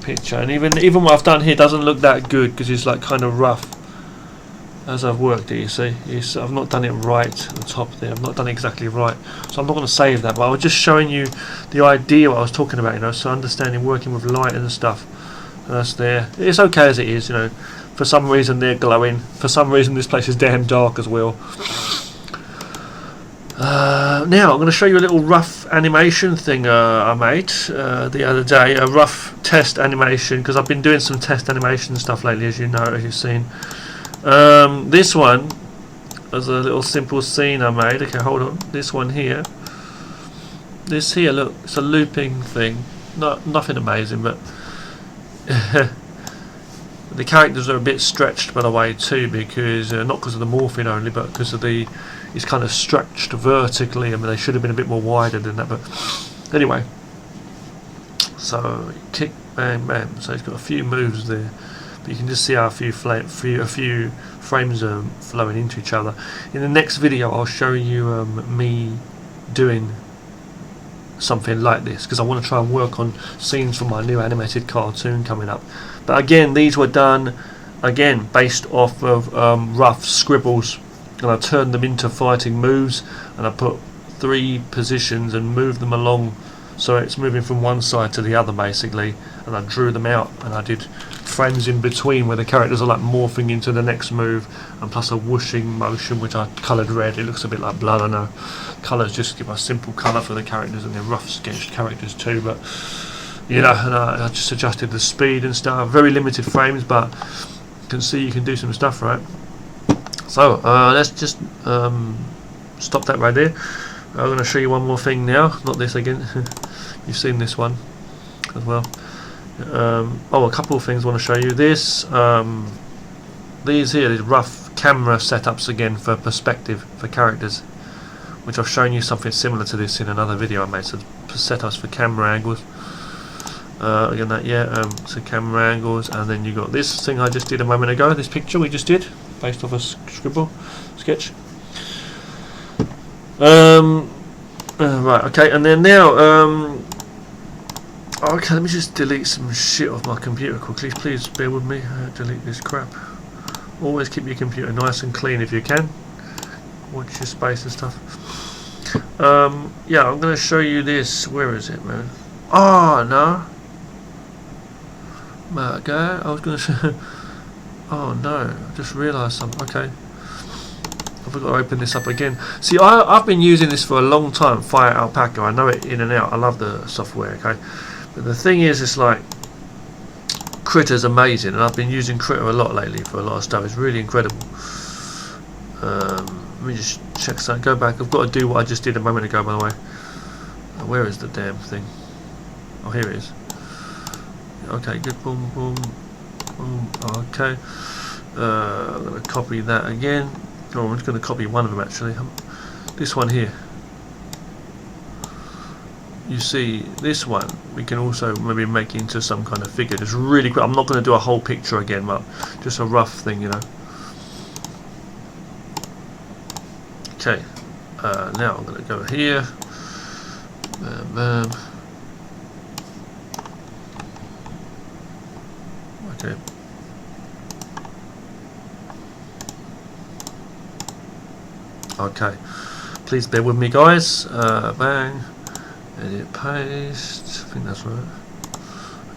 picture, and even what I've done here doesn't look that good because it's like kind of rough as I've worked it. You see, I've not done it right at the top there. I've not done it exactly right, so I'm not going to save that. But I was just showing you the idea what I was talking about. You know, so understanding working with light and stuff. And that's there. It's okay as it is. You know. For some reason they're glowing. For some reason this place is damn dark as well. Now I'm going to show you a little rough animation thing I made the other day. A rough test animation, because I've been doing some test animation stuff lately, as you know, as you've seen. This one was a little simple scene I made. Okay, hold on. This one here. This here, look, it's a looping thing. Nothing amazing, but the characters are a bit stretched, by the way, too, because not because of the morphing only, but because of it's kind of stretched vertically. I mean, they should have been a bit more wider than that, but anyway. So kick, bam, bam. So he's got a few moves there, but you can just see how a few frames are flowing into each other. In the next video, I'll show you me doing something like this, because I want to try and work on scenes for my new animated cartoon coming up. But again, these were done again based off of rough scribbles, and I turned them into fighting moves, and I put 3 positions and moved them along so it's moving from one side to the other basically, and I drew them out and I did frames in between where the characters are like morphing into the next move, and plus a whooshing motion which I coloured red. It looks a bit like blood, I know. Colours just give a simple colour for the characters, and they're rough sketched characters too, but you know, and I just adjusted the speed and stuff. Very limited frames, but you can see you can do some stuff, right? So let's just stop that right there. I'm going to show you one more thing now, not this again. You've seen this one as well. Oh, a couple of things I want to show you. This, these here, these rough camera setups again for perspective for characters, which I've shown you something similar to this in another video I made. So setups for camera angles. Again, that, yeah. So camera angles, and then you got this thing I just did a moment ago. This picture we just did, based off a scribble sketch. Right, okay, and then now, okay, let me just delete some shit off my computer quickly. Please bear with me. Delete this crap. Always keep your computer nice and clean if you can. Watch your space and stuff. Yeah, I'm going to show you this. Where is it, man? Oh, no. Okay, I was going to show. Oh, no. I just realised something. Okay. I forgot to open this up again. See, I've been using this for a long time, Fire Alpaca. I know it in and out. I love the software, okay? But the thing is, it's like, Critter's amazing, and I've been using Critter a lot lately for a lot of stuff. It's really incredible. Let me just check something. Go back. I've got to do what I just did a moment ago, by the way. Where is the damn thing? Oh, here it is. Okay, good. Boom, boom, boom. Okay. I'm going to copy that again. Oh, I'm just going to copy one of them actually. This one here. You see, this one we can also maybe make into some kind of figure. It's really great. I'm not going to do a whole picture again, but just a rough thing, you know. Okay. Now I'm going to go here. Bam, bam. Okay. Okay, please bear with me, guys. Bang, edit, paste. I think that's right.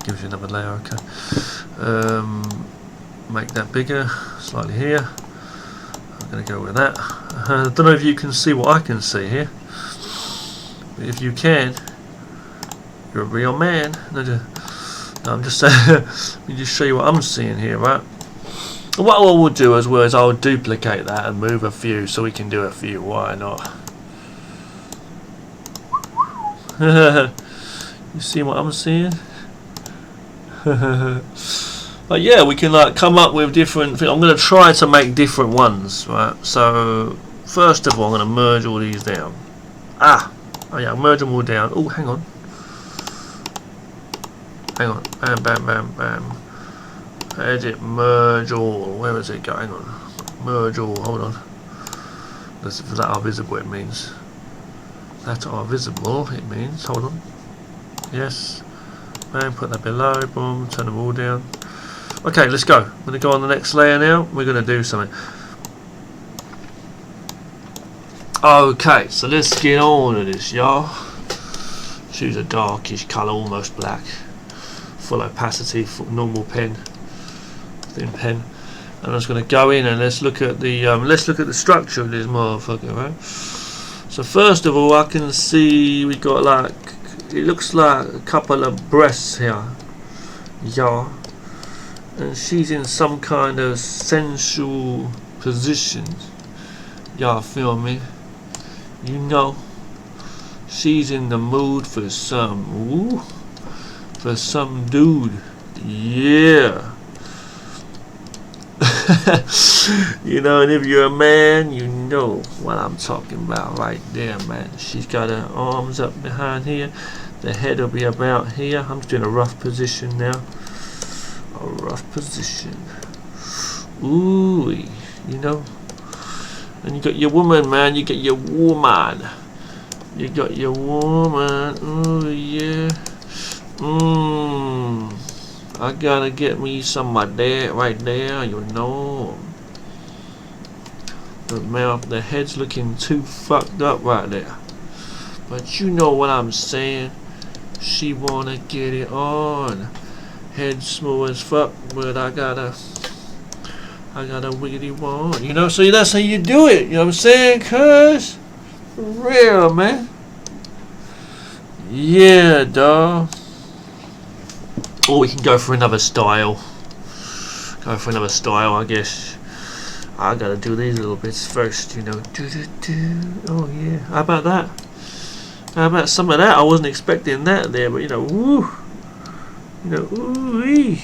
Gives you another layer. Okay. Make that bigger, slightly here. I'm going to go with that. I don't know if you can see what I can see here, but if you can, you're a real man. No, I'm just saying. Let me just show you what I'm seeing here, right? What I will do as well is I'll duplicate that and move a few so we can do a few. Why not? You see what I'm seeing? But yeah, we can like come up with different things. I'm going to try to make different ones, right? So first of all, I'm going to merge all these down. Oh yeah, merge them all down. Oh, hang on. Hang on. Bam, bam, bam, bam. Edit, merge all. Where is it going on? Merge all. Hold on. That are visible. It means that are visible. It means. Hold on. Yes. And put that below. Boom. Turn them all down. Okay, let's go. I'm going to go on the next layer now. We're going to do something. Okay, so let's get on to this, y'all. Choose a darkish colour, almost black. Full opacity, normal pen. Thin pen, and I'm just going to go in and let's look at the structure of this motherfucker, right? So first of all, I can see we got like, it looks like a couple of breasts here, yeah, and she's in some kind of sensual position, y'all feel me? You know, she's in the mood for some dude, yeah. You know, and if you're a man, you know what I'm talking about right there, man. She's got her arms up behind here. The head will be about here. I'm just doing a rough position now. A rough position. Ooh, you know. And you got your woman, man. You got your woman. You got your woman. Ooh, yeah. I gotta get me some of that right there, you know. The mouth, the head's looking too fucked up right there. But you know what I'm saying. She wanna get it on. Head small as fuck, but I got a wiggity one. You know, so that's how you do it. You know what I'm saying, cuz? For real, man. Yeah, dawg. Or we can go for another style. Go for another style, I guess. I gotta do these little bits first, you know. Oh yeah. How about that? How about some of that? I wasn't expecting that there, but you know, woo. You know, ooh-wee.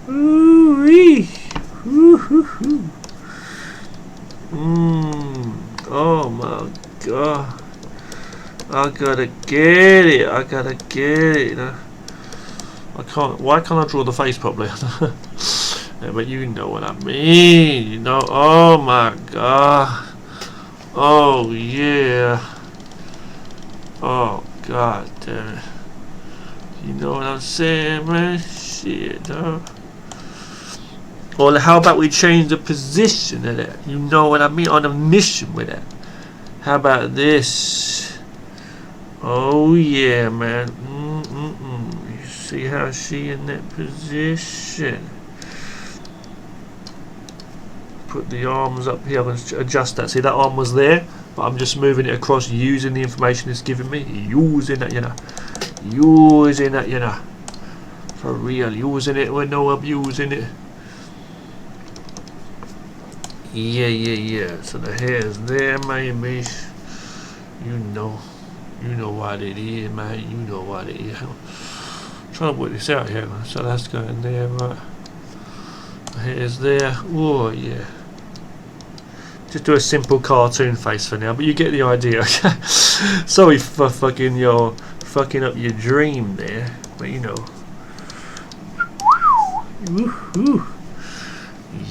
Ooh-wee. Ooh-hoo-hoo. Oh my god. I gotta get it. I gotta get it, you know. I can't. Why can't I draw the face properly? Yeah, but you know what I mean. You know. Oh my god. Oh yeah. Oh god damn it. You know what I'm saying, man? Shit, dog. Or how about we change the position of that? You know what I mean? On a mission with that. How about this? Oh yeah, man. You see how she in that position? Put the arms up here. I'm going to adjust that. See, that arm was there, but I'm just moving it across using the information it's giving me. Using that, you know. Using that, you know. For real. Using it with no abusing it. Yeah. So the hair's there, maybe. You know what it is, man. You know what it is. I'm trying to work this out here, man. So that's going there, right? The hair's there. Oh, yeah. Just do a simple cartoon face for now, but you get the idea. Sorry for fucking up your dream there, but you know. Woohoo!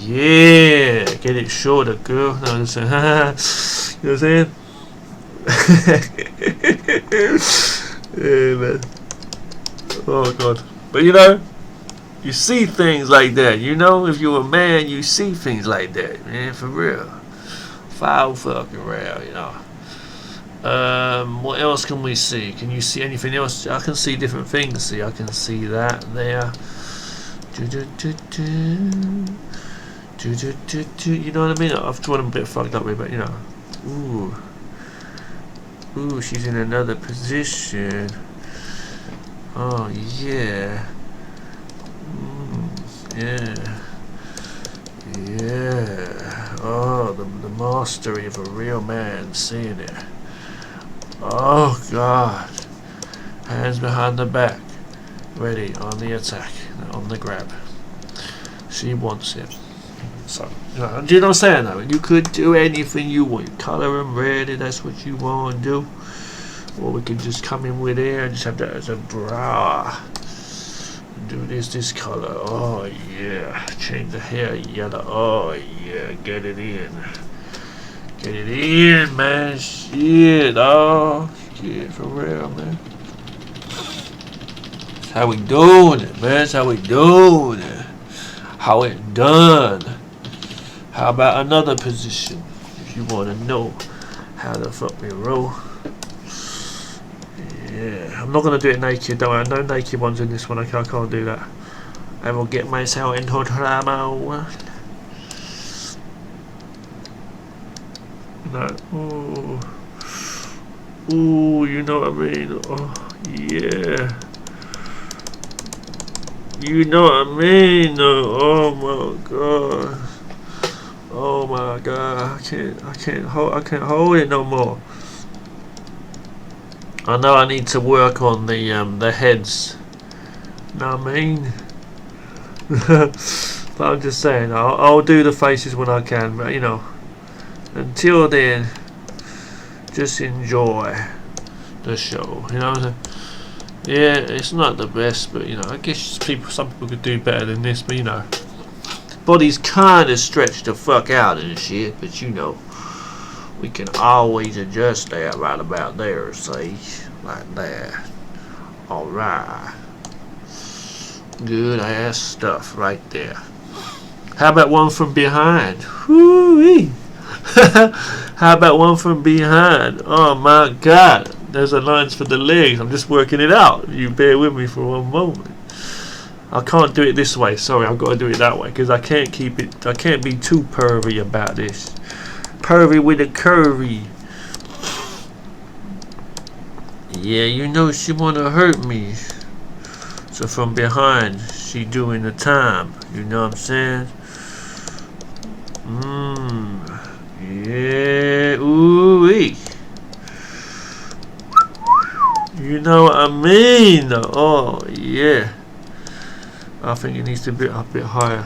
Yeah, get it shorter, girl. No, listen. You know what I'm saying? Yeah, man. Oh god. But you know, you see things like that. You know, if you're a man, you see things like that, man. For real. Foul fucking real, you know. What else can we see? Can you see anything else? I can see different things. See, I can see that there. You know what I mean? I've drawn them a bit fucked up with, but you know. Ooh, she's in another position. Oh yeah. Yeah. Oh, the mastery of a real man, seeing it. Oh God. Hands behind the back, ready on the attack, on the grab. She wants it. So, you know, do you know what I'm saying though? You could do anything you want. You colour them red if that's what you want to do. Or we could just come in with air and just have that as a bra. Do this colour. Oh yeah. Change the hair yellow. Oh yeah. Get it in. Get it in, man. Shit. Oh shit, for real, man. That's how we doing it, man. That's how we doing it. How it done. How about another position? If you want to know how the fuck we roll. Yeah, I'm not going to do it naked, don't I? No naked ones in this one, okay, I can't do that. I will get myself into trouble. No. Ooh, you know what I mean? Oh, yeah. You know what I mean? No. Oh my god. Oh my god. I can't hold it no more. I know I need to work on the heads. Know what I mean? But I'm just saying, I'll do the faces when I can, but you know, until then, just enjoy the show. You know what I'm saying? Yeah, it's not the best, but you know, I guess some people could do better than this, but you know, body's kinda stretched the fuck out and shit, but you know, we can always adjust that right about there, see? Like that. Alright. Good ass stuff right there. How about one from behind? Whoo-wee. How about one from behind? Oh my god. Those are lines for the legs. I'm just working it out. You bear with me for one moment. I can't do it this way. Sorry, I've got to do it that way because I can't keep it. I can't be too pervy about this. Pervy with a curvy. Yeah, you know she wanna hurt me. So from behind, she doing the time. You know what I'm saying? Yeah. Ooh-wee. You know what I mean? Oh yeah. I think it needs to be a bit higher.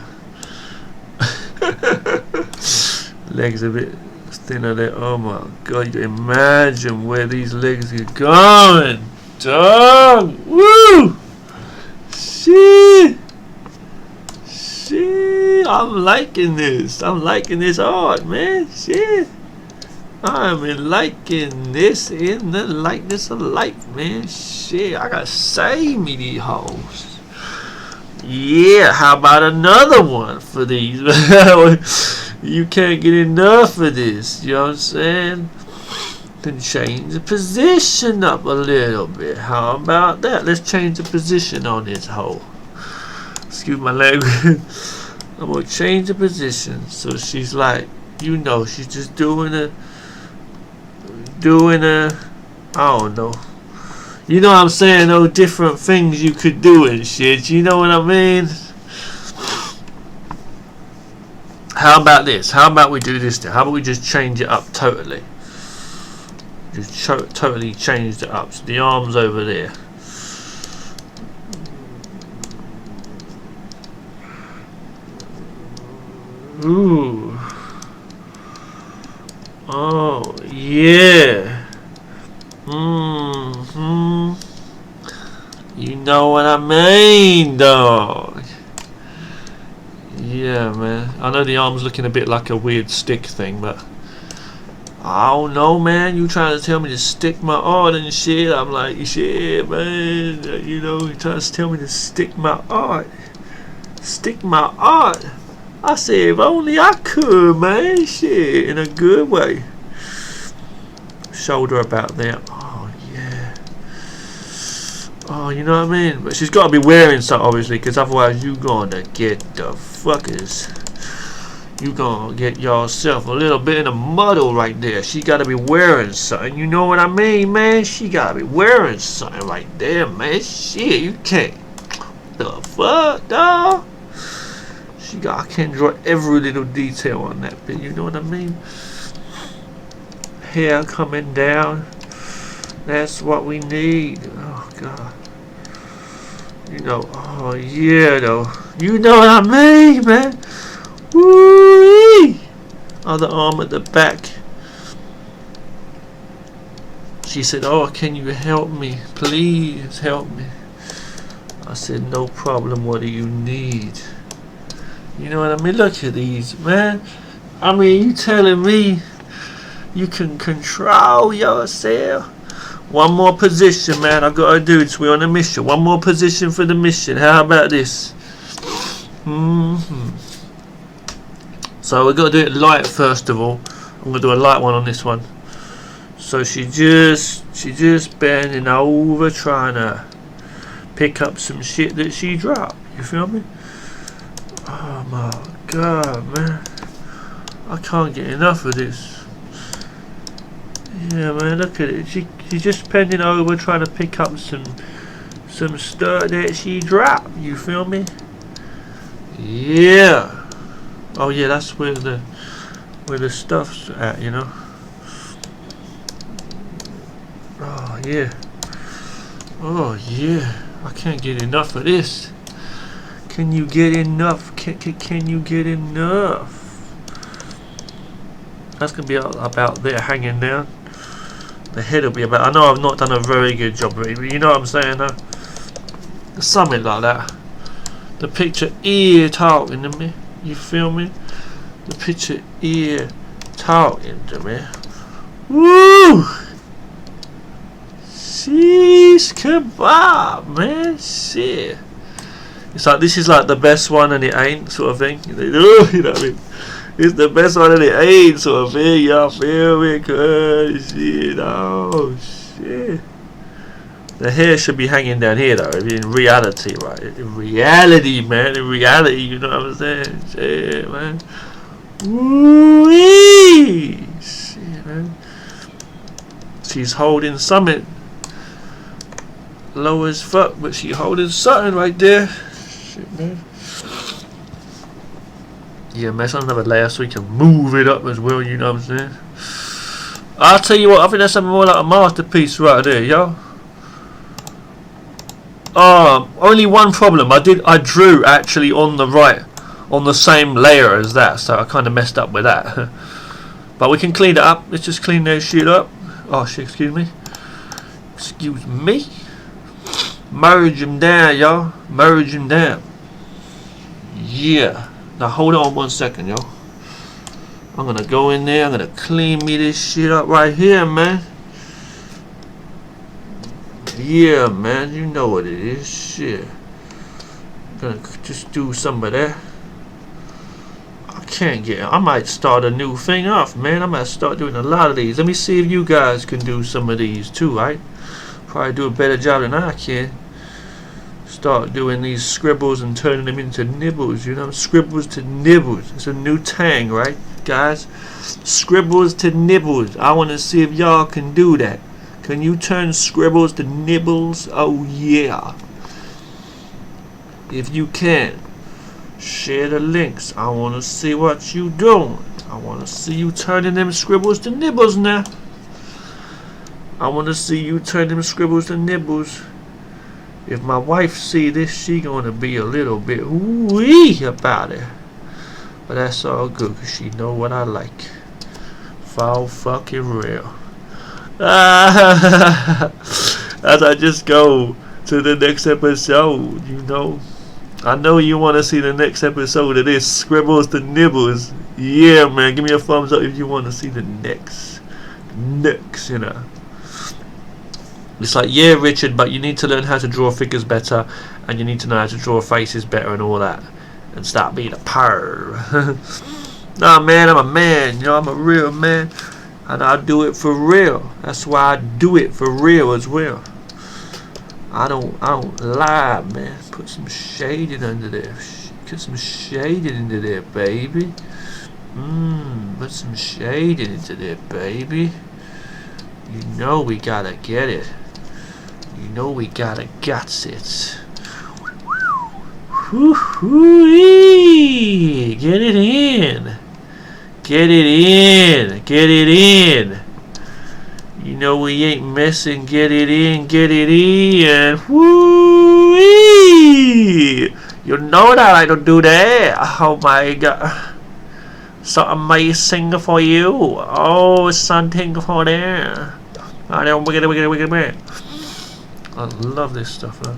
Legs a bit thinner there. Oh my god, you can imagine where these legs are going. Dog. Woo! Shit. Shit. I'm liking this. I'm liking this art, man. Shit. I'm liking this in the likeness of life, man. Shit. I gotta save me these hoes. Yeah, how about another one for these? You can't get enough of this, you know what I'm saying? Then change the position up a little bit. How about that? Let's change the position on this hole. Excuse my language. I'm gonna change the position. So she's like, you know, she's just doing a I don't know. You know what I'm saying? Those different things you could do and shit. You know what I mean? How about this? How about we do this then? How about we just change it up totally? Just totally change it up. So the arm's over there. Ooh. Oh, yeah. You know what I mean, dog. Yeah, man. I know the arm's looking a bit like a weird stick thing, but I don't know, man. You trying to tell me to stick my art and shit? I'm like, shit, man. You know, you trying to tell me to stick my art. Stick my art. I said, if only I could, man. Shit, in a good way. Shoulder about there. Oh, yeah. Oh, you know what I mean? But she's got to be wearing something, obviously, because otherwise you gonna get the fuckers. You gonna get yourself a little bit in a muddle right there. She got to be wearing something. You know what I mean, man? She got to be wearing something right there, man. Shit, you can't. The fuck, dog? I can draw every little detail on that bit. You know what I mean? Hair coming down. That's what we need. Oh god. You know. Oh yeah, though. You know what I mean, man. Woo! Other arm at the back. She said, "Oh, can you help me? Please help me." I said, "No problem. What do you need?" You know what I mean? Look at these, man. I mean, you telling me you can control yourself? One more position, man. I gotta do this. We're on a mission. One more position for the mission. How about this? So we gotta do it light first of all. I'm gonna do a light one on this one. So she just bending over trying to pick up some shit that she dropped. You feel me? Oh my god, man. I can't get enough of this. Yeah, man, look at it. She's just bending over trying to pick up some stuff that she dropped. You feel me? Yeah. Oh yeah, that's where the stuff's at, you know. Oh yeah. Oh yeah. I can't get enough of this. Can you get enough? Can you get enough? That's gonna be about there, hanging down. The head will be about. I know I've not done a very good job of it, but you know what I'm saying, huh? Something like that. The picture ear talking to me. You feel me? The picture ear talking to me. Woo! Sheesh kebab, man. Shit. It's like this is like the best one and it ain't sort of thing. You know what I mean? It's the best one and it ain't sort of thing. Y'all feel me? Cause shit, oh Shit. The hair should be hanging down here though, in reality, right? In reality, man. In reality, you know what I'm saying? Shit, man. Woo-wee! Shit, man. She's holding something. Low as fuck, but she holding something right there. Shit, man. Yeah, man, some another layer so we can move it up as well, you know what I'm saying? I'll tell you what, I think that's something more like a masterpiece right there, yo. Only one problem. I drew actually on the right, on the same layer as that, so I kind of messed up with that. But we can clean it up. Let's just clean that shit up. Oh shit, excuse me. Excuse me. Merge them down, y'all. Merge them down. Yeah. Now hold on 1 second, yo. I'm gonna go in there. I'm gonna clean me this shit up right here, man. Yeah, man, you know what it is. Shit. Gonna just do some of that. I might start a new thing off, man. I might start doing a lot of these. Let me see if you guys can do some of these too, right? Probably do a better job than I can. Start doing these scribbles and turning them into nibbles, you know? Scribbles to nibbles. It's a new tang, right, guys? Scribbles to nibbles. I want to see if y'all can do that. Can you turn scribbles to nibbles? Oh yeah. If you can, share the links. I want to see what you doing. I want to see you turning them scribbles to nibbles now. I want to see you turn them scribbles to nibbles. If my wife see this, she gonna be a little bit ooh-wee about it. But that's all good, cause she know what I like. Foul fucking real. As I just go to the next episode, you know. I know you want to see the next episode of this Scribbles to Nibbles. Yeah, man, give me a thumbs up if you want to see the next, you know. It's like, yeah, Richard, but you need to learn how to draw figures better, and you need to know how to draw faces better and all that, and stop being a perv. Nah, man, I'm a man, you know, I'm a real man, and I do it for real. That's why I do it for real as well. I don't lie, man. Put some shading under there. Put some shading into there, baby. Put some shading into there, baby. You know we gotta get it. You know we gotta guts it. Woo-hoo-wee! Get it in. Get it in. Get it in. You know we ain't messing. Get it in. Get it in. Woo-wee! You know that I don't do that. Oh my god. So amazing for you. Oh, something for there. I love this stuff, man.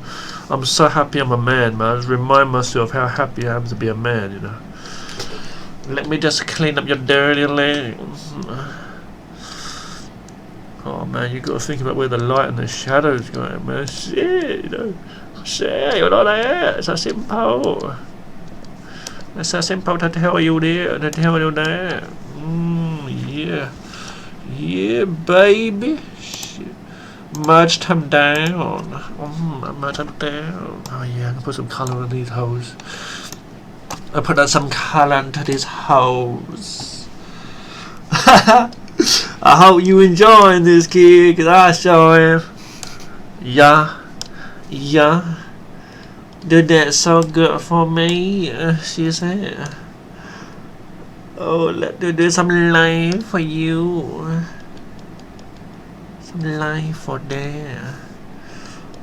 I'm so happy I'm a man, man. I just remind myself how happy I am to be a man, you know. Let me just clean up your dirty legs. Oh man, you gotta think about where the light and the shadows going, man. Shit, you know. Shit, you know that. It's so simple. It's so simple to tell you there, to tell you that. Yeah. Yeah, baby. Shit. Merge them down. Merge them down. Oh yeah, I'm gonna put some colour on these hoes. I put some colour into these hoes. I hope you enjoying this, kid, cause I sure am. Yeah. Yeah. Did that so good for me, she said. Oh, let me do some life for you. Some life for that.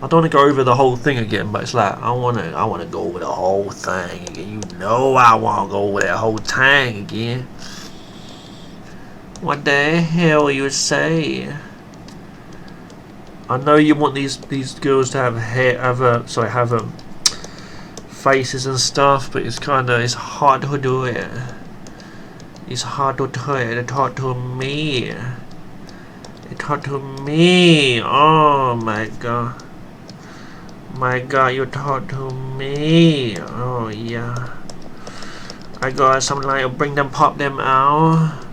I don't want to go over the whole thing again, but it's like I wanna go over the whole thing again. You know I wanna go over that whole thing again. What the hell you say? I know you want these girls to have faces and stuff, but it's hard to do it. It's hard to do it. It's hard to me. It's hard to me. Oh my god. My god, you talk to me. Oh yeah. I got some like bring them, pop them out.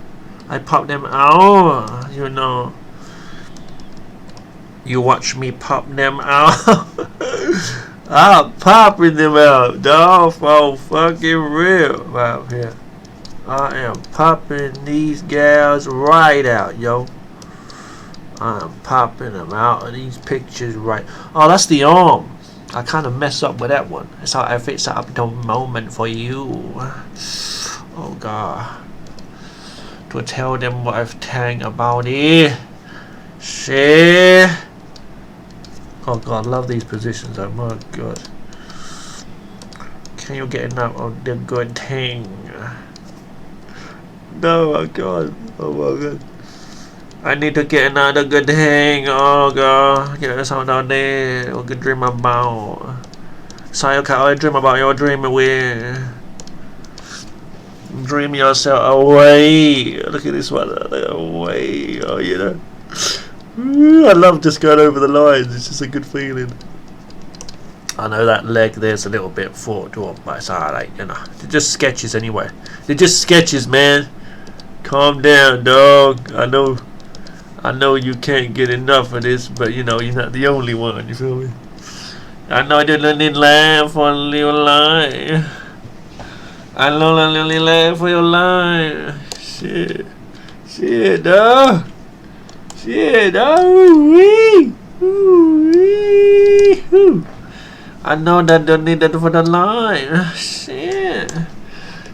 I pop them out, you know. You watch me pop them out. I'm popping them out, dog. For fucking real. Wow, here. I am popping these gals right out, yo. I am popping them out of these pictures right. Oh, that's the arm. I kind of mess up with that one. It's how I fix up the moment for you. Oh god. To tell them what I've tagged about it. Shit. Oh god, I love these positions. Oh my god. Can you get enough of the good thing? No, I can't. Oh my god. I need to get another good thing. Oh god. Get something down there. We can dream about. So you can only dream about your dream away. Dream yourself away. Look at this one. Away. Oh, you know. I love just going over the lines. It's just a good feeling. I know that leg there's a little bit thought off, but it's alright, you know. They're just sketches anyway. They're just sketches, man. Calm down, dog. I know you can't get enough of this, but you know, you're not the only one, you feel me? I know I didn't laugh for a little lie. I know I only laugh for your lie. Shit. Shit, dog. Shit, dog. Ooh-wee. Ooh-wee. I know that don't need that for the line. Shit.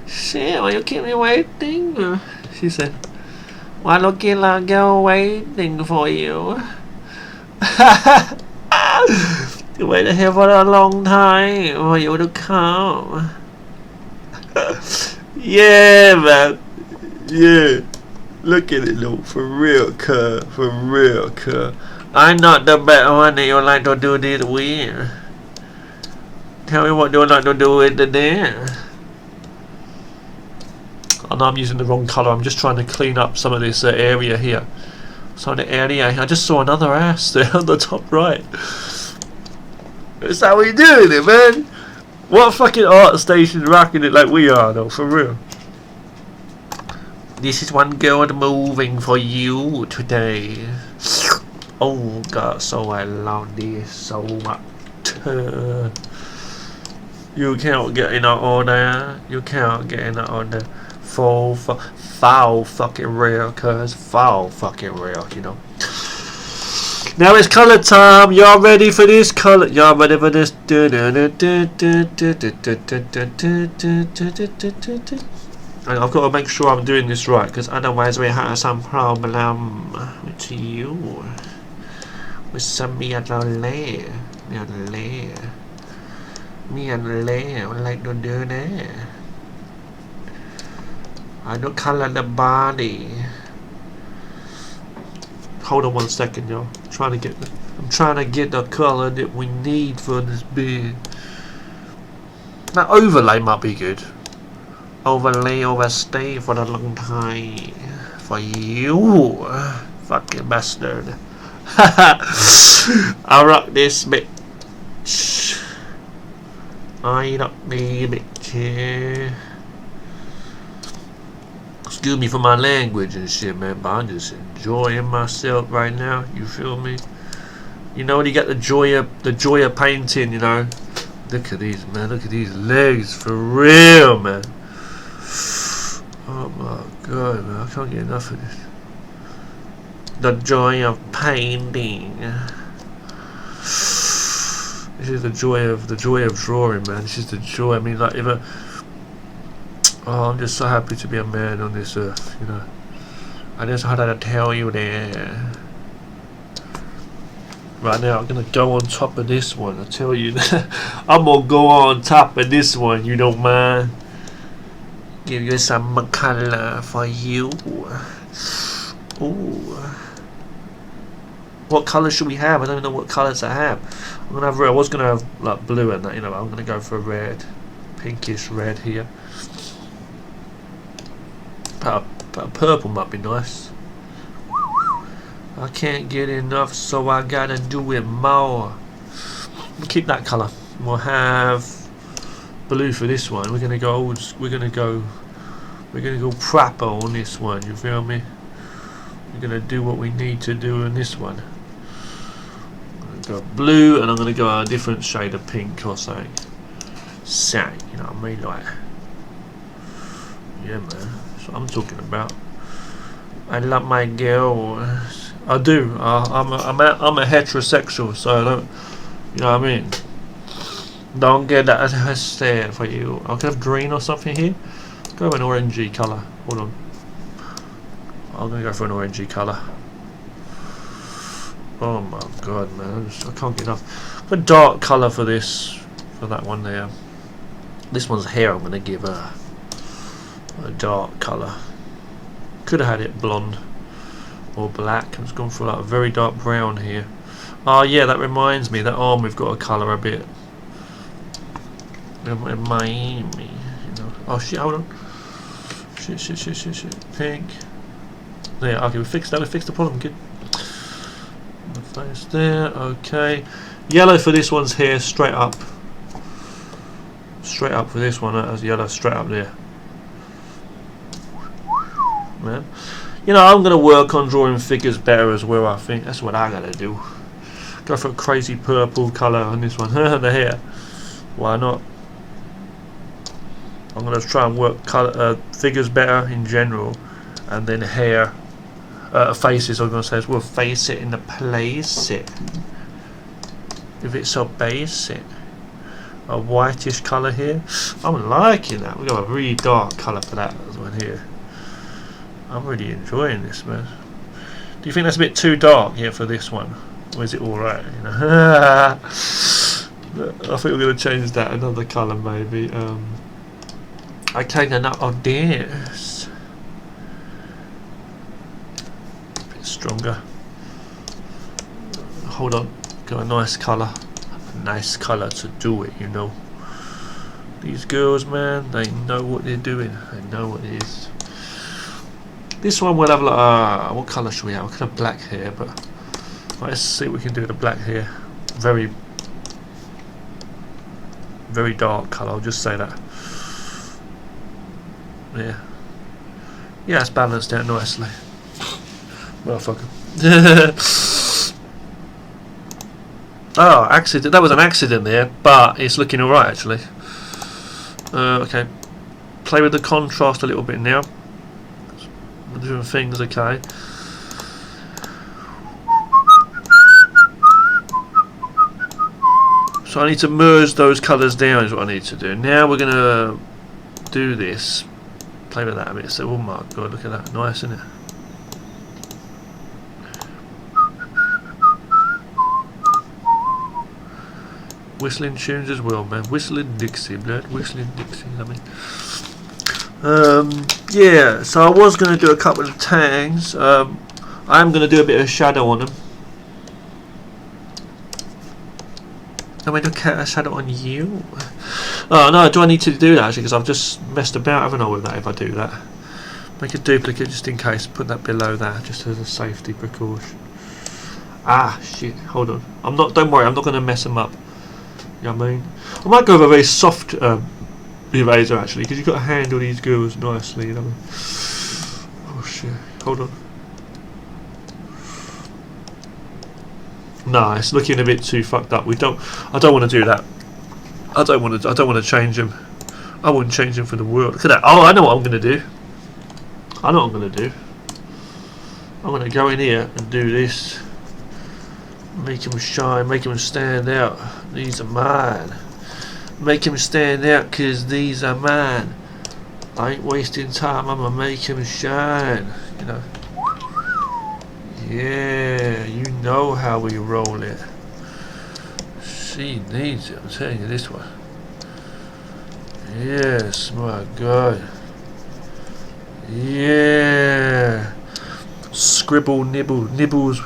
Shit, why you keep me waiting? She said, why looking like girl waiting for you? You waited here for a long time for you to come. Yeah, man. Yeah. Look at it, look. For real, cuz. For real, cuz. I'm not the better one that you like to do this with. Tell me what you like to do with the dance. I know I'm using the wrong colour. I'm just trying to clean up some of this area here. So the area, I just saw another ass there on the top right. That's how we doing it, man. What fucking art station rocking it like we are, though, for real. This is one girl moving for you today. Oh god, so I love this so much. You can't get in our order. You can't get in our order. Foul fucking real, cuz. Foul fucking real, you know. Now it's colour time. Y'all ready for this colour? Y'all ready for this? And I've got to make sure I'm doing this right, because otherwise we have some problem with you. With some me and Lay. Me and Lay would like to do that. I don't color the body. Hold on one second, y'all. I'm trying to get the color that we need for this beard. Now overlay might be good. Overstay for a long time. For you, fucking bastard. I rock this bitch. I rock the bitch, yeah. Excuse me for my language and shit, man, but I'm just enjoying myself right now. You feel me? You know, you got the joy of painting. You know, look at these, man. Look at these legs, for real, man. Oh my god, man, I can't get enough of this. The joy of painting. This is the joy of drawing, man. This is the joy. I mean, like, oh, I'm just so happy to be a man on this earth, you know. I just had to tell you that. Right now, I'm gonna go on top of this one. I tell you that. I'm gonna go on top of this one. You don't mind? Give you some color for you. Ooh. What color should we have? I don't know what colors I have. I'm gonna have red. I was gonna have like blue and that, you know. But I'm gonna go for red, pinkish red here. But purple might be nice. I can't get enough, so I gotta do it more. We'll keep that color. We'll have blue for this one. We're gonna go proper on this one. You feel me? We're gonna do what we need to do in this one. go blue, and I'm going to go a different shade of pink or something. Something, you know what I mean? Like, yeah, man, that's what I'm talking about. I love my girls. I do. I'm a heterosexual, so I don't. You know what I mean? Don't get that hysteria for you. I could have green or something here. Go with an orangey colour. Hold on. I'm gonna go for an orangey colour. Oh my god, man! I can't get enough. A dark colour for this, for that one there. This one's hair. I'm gonna give a dark colour. Could have had it blonde or black. I've gone for like a very dark brown here. Oh yeah, that reminds me. That arm we've got to colour a bit. Miami, you know. Oh shit! Hold on. Shit. Pink. There. Okay, we fixed that. We fixed the problem. Good. The face there. Okay. Yellow for this one's here. Straight up. Straight up for this one. That's yellow. Straight up there. Man. You know, I'm going to work on drawing figures better as well, I think. That's what I got to do. Go for a crazy purple colour on this one. The hair. Why not? I'm going to try and work figures better in general. And then hair. Faces, I was going to say as well. Face it in the place it. If it's so basic. A whitish colour here. I'm liking that. We've got a really dark colour for that one here. I'm really enjoying this, man. Do you think that's a bit too dark here for this one? Or is it alright? You know? I think we're going to change that another colour maybe. I take a nut of this. A bit stronger. Hold on. Got a nice colour. A nice colour to do it, you know. These girls, man, they know what they're doing. They know what it is. This one we'll have like, what colour should we have? We could have black hair, but let's see what we can do with the black hair. Very dark colour, I'll just say that. Yeah. Yeah, it's balanced out nicely. Motherfucker. Oh, accident. That was an accident there, but it's looking alright actually. Okay. Play with the contrast a little bit now. Doing things okay. So I need to merge those colours down is what I need to do. Now we're gonna do this. Play with that a bit. So, oh my god, look at that. Nice, isn't it? Whistling tunes as well, man. Whistling Dixie, blood. Whistling Dixie, I mean. Yeah, so I was going to do a couple of tangs. I'm going to do a bit of shadow on them. I mean, look at a shadow on you. Oh no, do I need to do that actually? Because I've just messed about, haven't I, with that if I do that. Make a duplicate just in case. Put that below that, just as a safety precaution. Ah, shit, hold on. Don't worry, I'm not going to mess them up. You know what I mean? I might go with a very soft eraser actually, because you've got to handle these girls nicely, you know. Oh shit! Hold on. Nah, it's looking a bit too fucked up. I don't want to do that. I don't want to change them. I wouldn't change them for the world. Look at that. Oh, I know what I'm gonna do. I know what I'm gonna do. I'm gonna go in here and do this. Make them shine. Make them stand out. These are mine. Make them stand out because these are mine. I ain't wasting time. I'm gonna make them shine. You know. Yeah, you know how we roll it. She needs it. I'm telling you this one. Yes, my God. Yeah. Scribble, nibbles.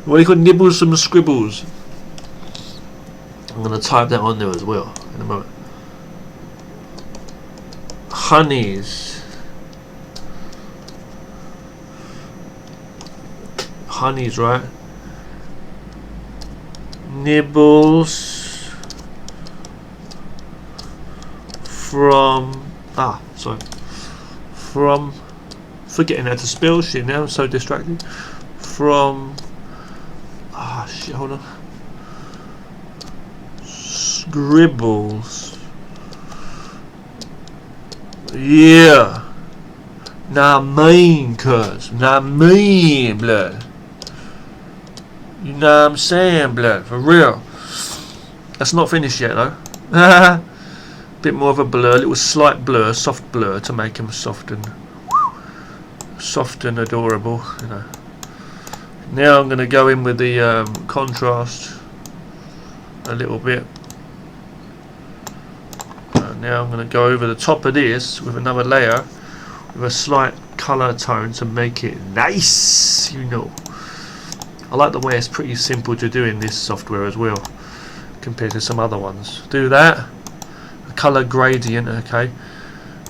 What do you call nibbles? Some scribbles. I'm gonna type that on there as well in a moment. Honeys. Honeys, right? Nibbles from forgetting how to spell shit now. I'm so distracted. From shit. Hold on. Scribbles. Yeah. Nah, mean, cuz. Nah, mean, blood. You know what I'm saying, blood? For real. That's not finished yet, though. Bit more of a blur, little slight blur, soft blur to make him soft and adorable, you know. Now I'm going to go in with the contrast a little bit. Now I'm going to go over the top of this with another layer with a slight colour tone to make it nice, you know. I like the way it's pretty simple to do in this software as well compared to some other ones. Do that, a colour gradient, okay,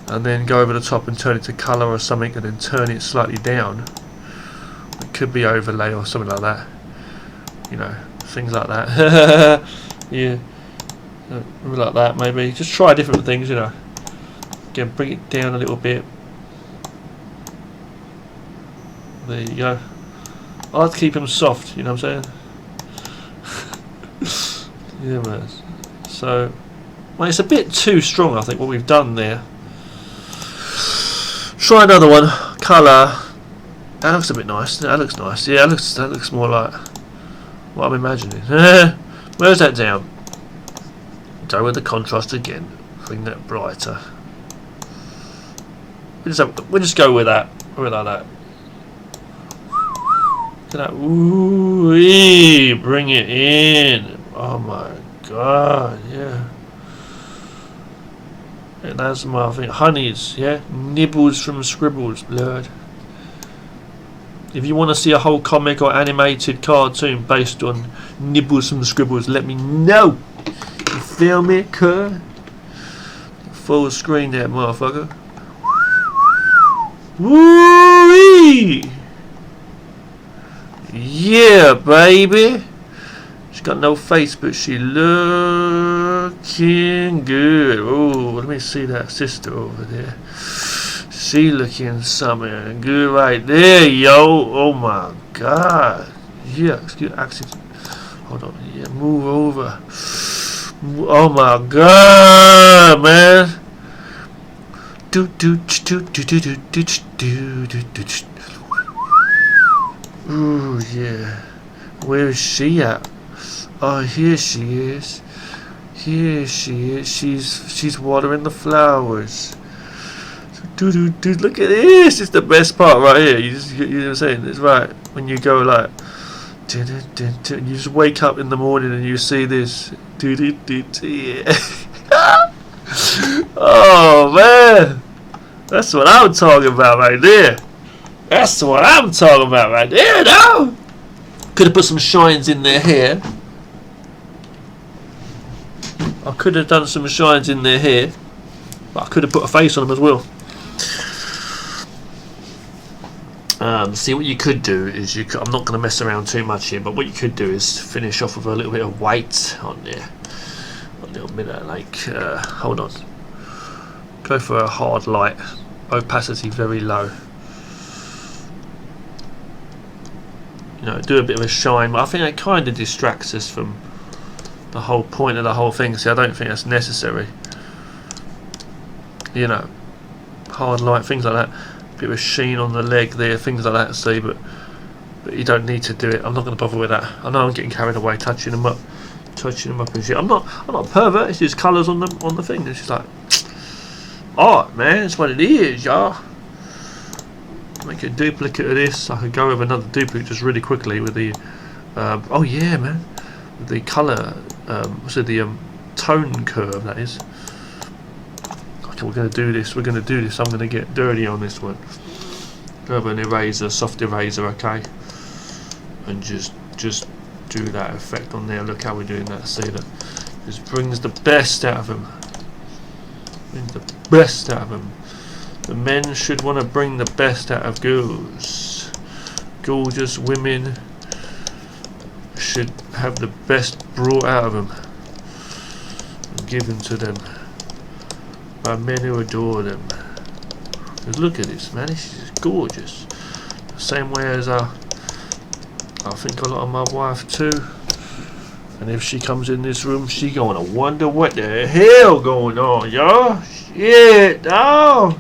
and then go over the top and turn it to colour or something, and then turn it slightly down. It could be overlay or something like that, you know, things like that. Yeah, like that maybe. Just try different things, you know. Again, bring it down a little bit. There you go. I like to keep them soft, you know what I'm saying? Yeah, man. So, well, it's a bit too strong, I think, what we've done there. Try another one. Colour. That looks a bit nice. That looks nice. Yeah, that looks more like what I'm imagining. Where's that down? Go with the contrast again. Bring that brighter. We'll just go with that. We'll like that. Look at that. Ooh, bring it in. Oh my god, yeah. And that's my thing. Honeys, yeah. Nibbles from Scribbles, blood. If you want to see a whole comic or animated cartoon based on Nibbles from Scribbles, let me know. You feel me, cuz? Full screen there, motherfucker. Woo-wee! Yeah, baby. She's got no face, but she looking good. Oh, let me see that sister over there. She looking something good right there, yo. Oh my god. Yeah, excuse me. Actually, hold on. Yeah, move over. Oh my god, man. Do do do do do do do do do do. Ooh, yeah. Where is she at? Oh, here she is. Here she is. She's watering the flowers. Dude, look at this. It's the best part right here. You know what I'm saying? It's right when you go like, you just wake up in the morning and you see this. Yeah. Oh man, that's what I'm talking about right there. That's what I'm talking about right there, now. Could have put some shines in their hair. I could have done some shines in their hair, but I could have put a face on them as well. See, what you could do is I'm not going to mess around too much here, but what you could do is finish off with a little bit of white on there. A little bit of like, hold on. Go for a hard light. Opacity very low. You know, do a bit of a shine, but I think that kind of distracts us from the whole point of the whole thing. See, I don't think that's necessary. You know, hard light, things like that. A bit of a sheen on the leg there, things like that. See, but you don't need to do it. I'm not going to bother with that. I know I'm getting carried away, touching them up and shit. I'm not a pervert. It's just colours on them on the thing. It's just like art, man. It's what it is, y'all. Make a duplicate of this. I could go with another duplicate just really quickly with the oh yeah, man, with the colour the tone curve, that is. Okay, we're going to do this. I'm going to get dirty on this one. Go with an eraser, soft eraser, okay, and just do that effect on there. Look how we're doing that. See that? Just brings the best out of them. Brings the best out of them. The men should want to bring the best out of girls. Gorgeous women should have the best brought out of them and given to them by men who adore them. Because look at this, man. This is gorgeous. The same way as I think a lot of my wife too. And if she comes in this room, she gonna wonder what the hell going on, y'all. Shit, oh,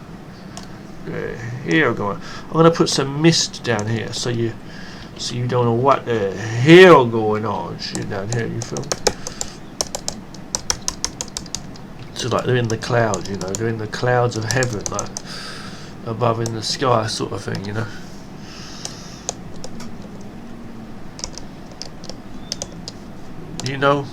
the hell going. I'm gonna put some mist down here so you don't know what the hell going on. Shit down here, you feel me? So like they're in the clouds, you know, they're in the clouds of heaven, like above in the sky, sort of thing, you know. You know.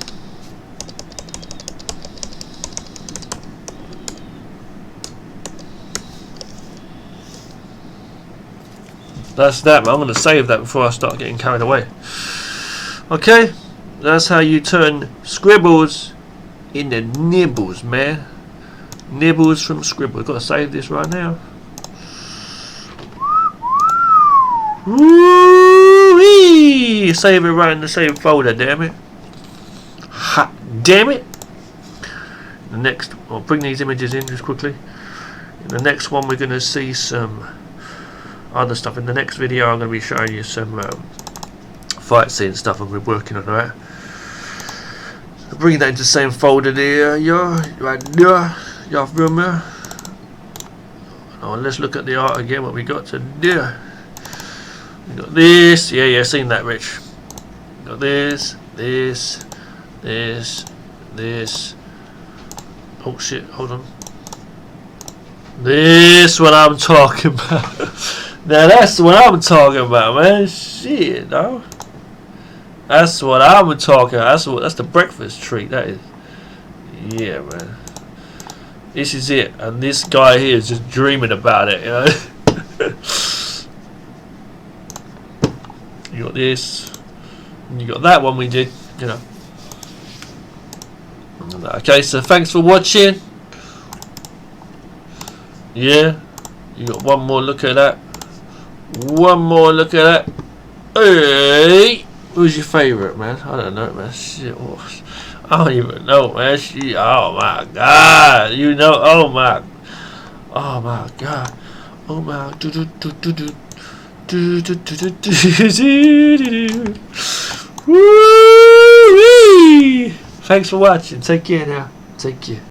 That's that, but I'm going to save that before I start getting carried away. Okay, that's how you turn Scribbles into Nibbles, man. Nibbles from Scribbles. Got to save this right now. Woo-wee! Save it right in the same folder, damn it. Hot damn it! The next, I'll bring these images in just quickly. In the next one, we're going to see some other stuff. In the next video, I'm going to be showing you some fight scene stuff I've been working on, alright? So bring that into the same folder there, yeah, right there, y'all feel me? Oh, let's look at the art again, what we got to do. We got this, yeah, seen that, Rich. We got this. Oh shit, hold on. This what I'm talking about. Now that's what I'm talking about, man. Shit, dog. That's what I'm talking about. That's the breakfast treat, that is. Yeah, man. This is it. And this guy here is just dreaming about it, you know. You got this. And you got that one we did, you know. Okay, so thanks for watching. Yeah. You got one more look at that. One more look at that. Hey, who's your favourite, man? I don't know, man. Shit, I don't even know, man. Shit, oh my god, you know, oh my god, oh my, woo-wee. Thanks for watching. Take care now. Take care.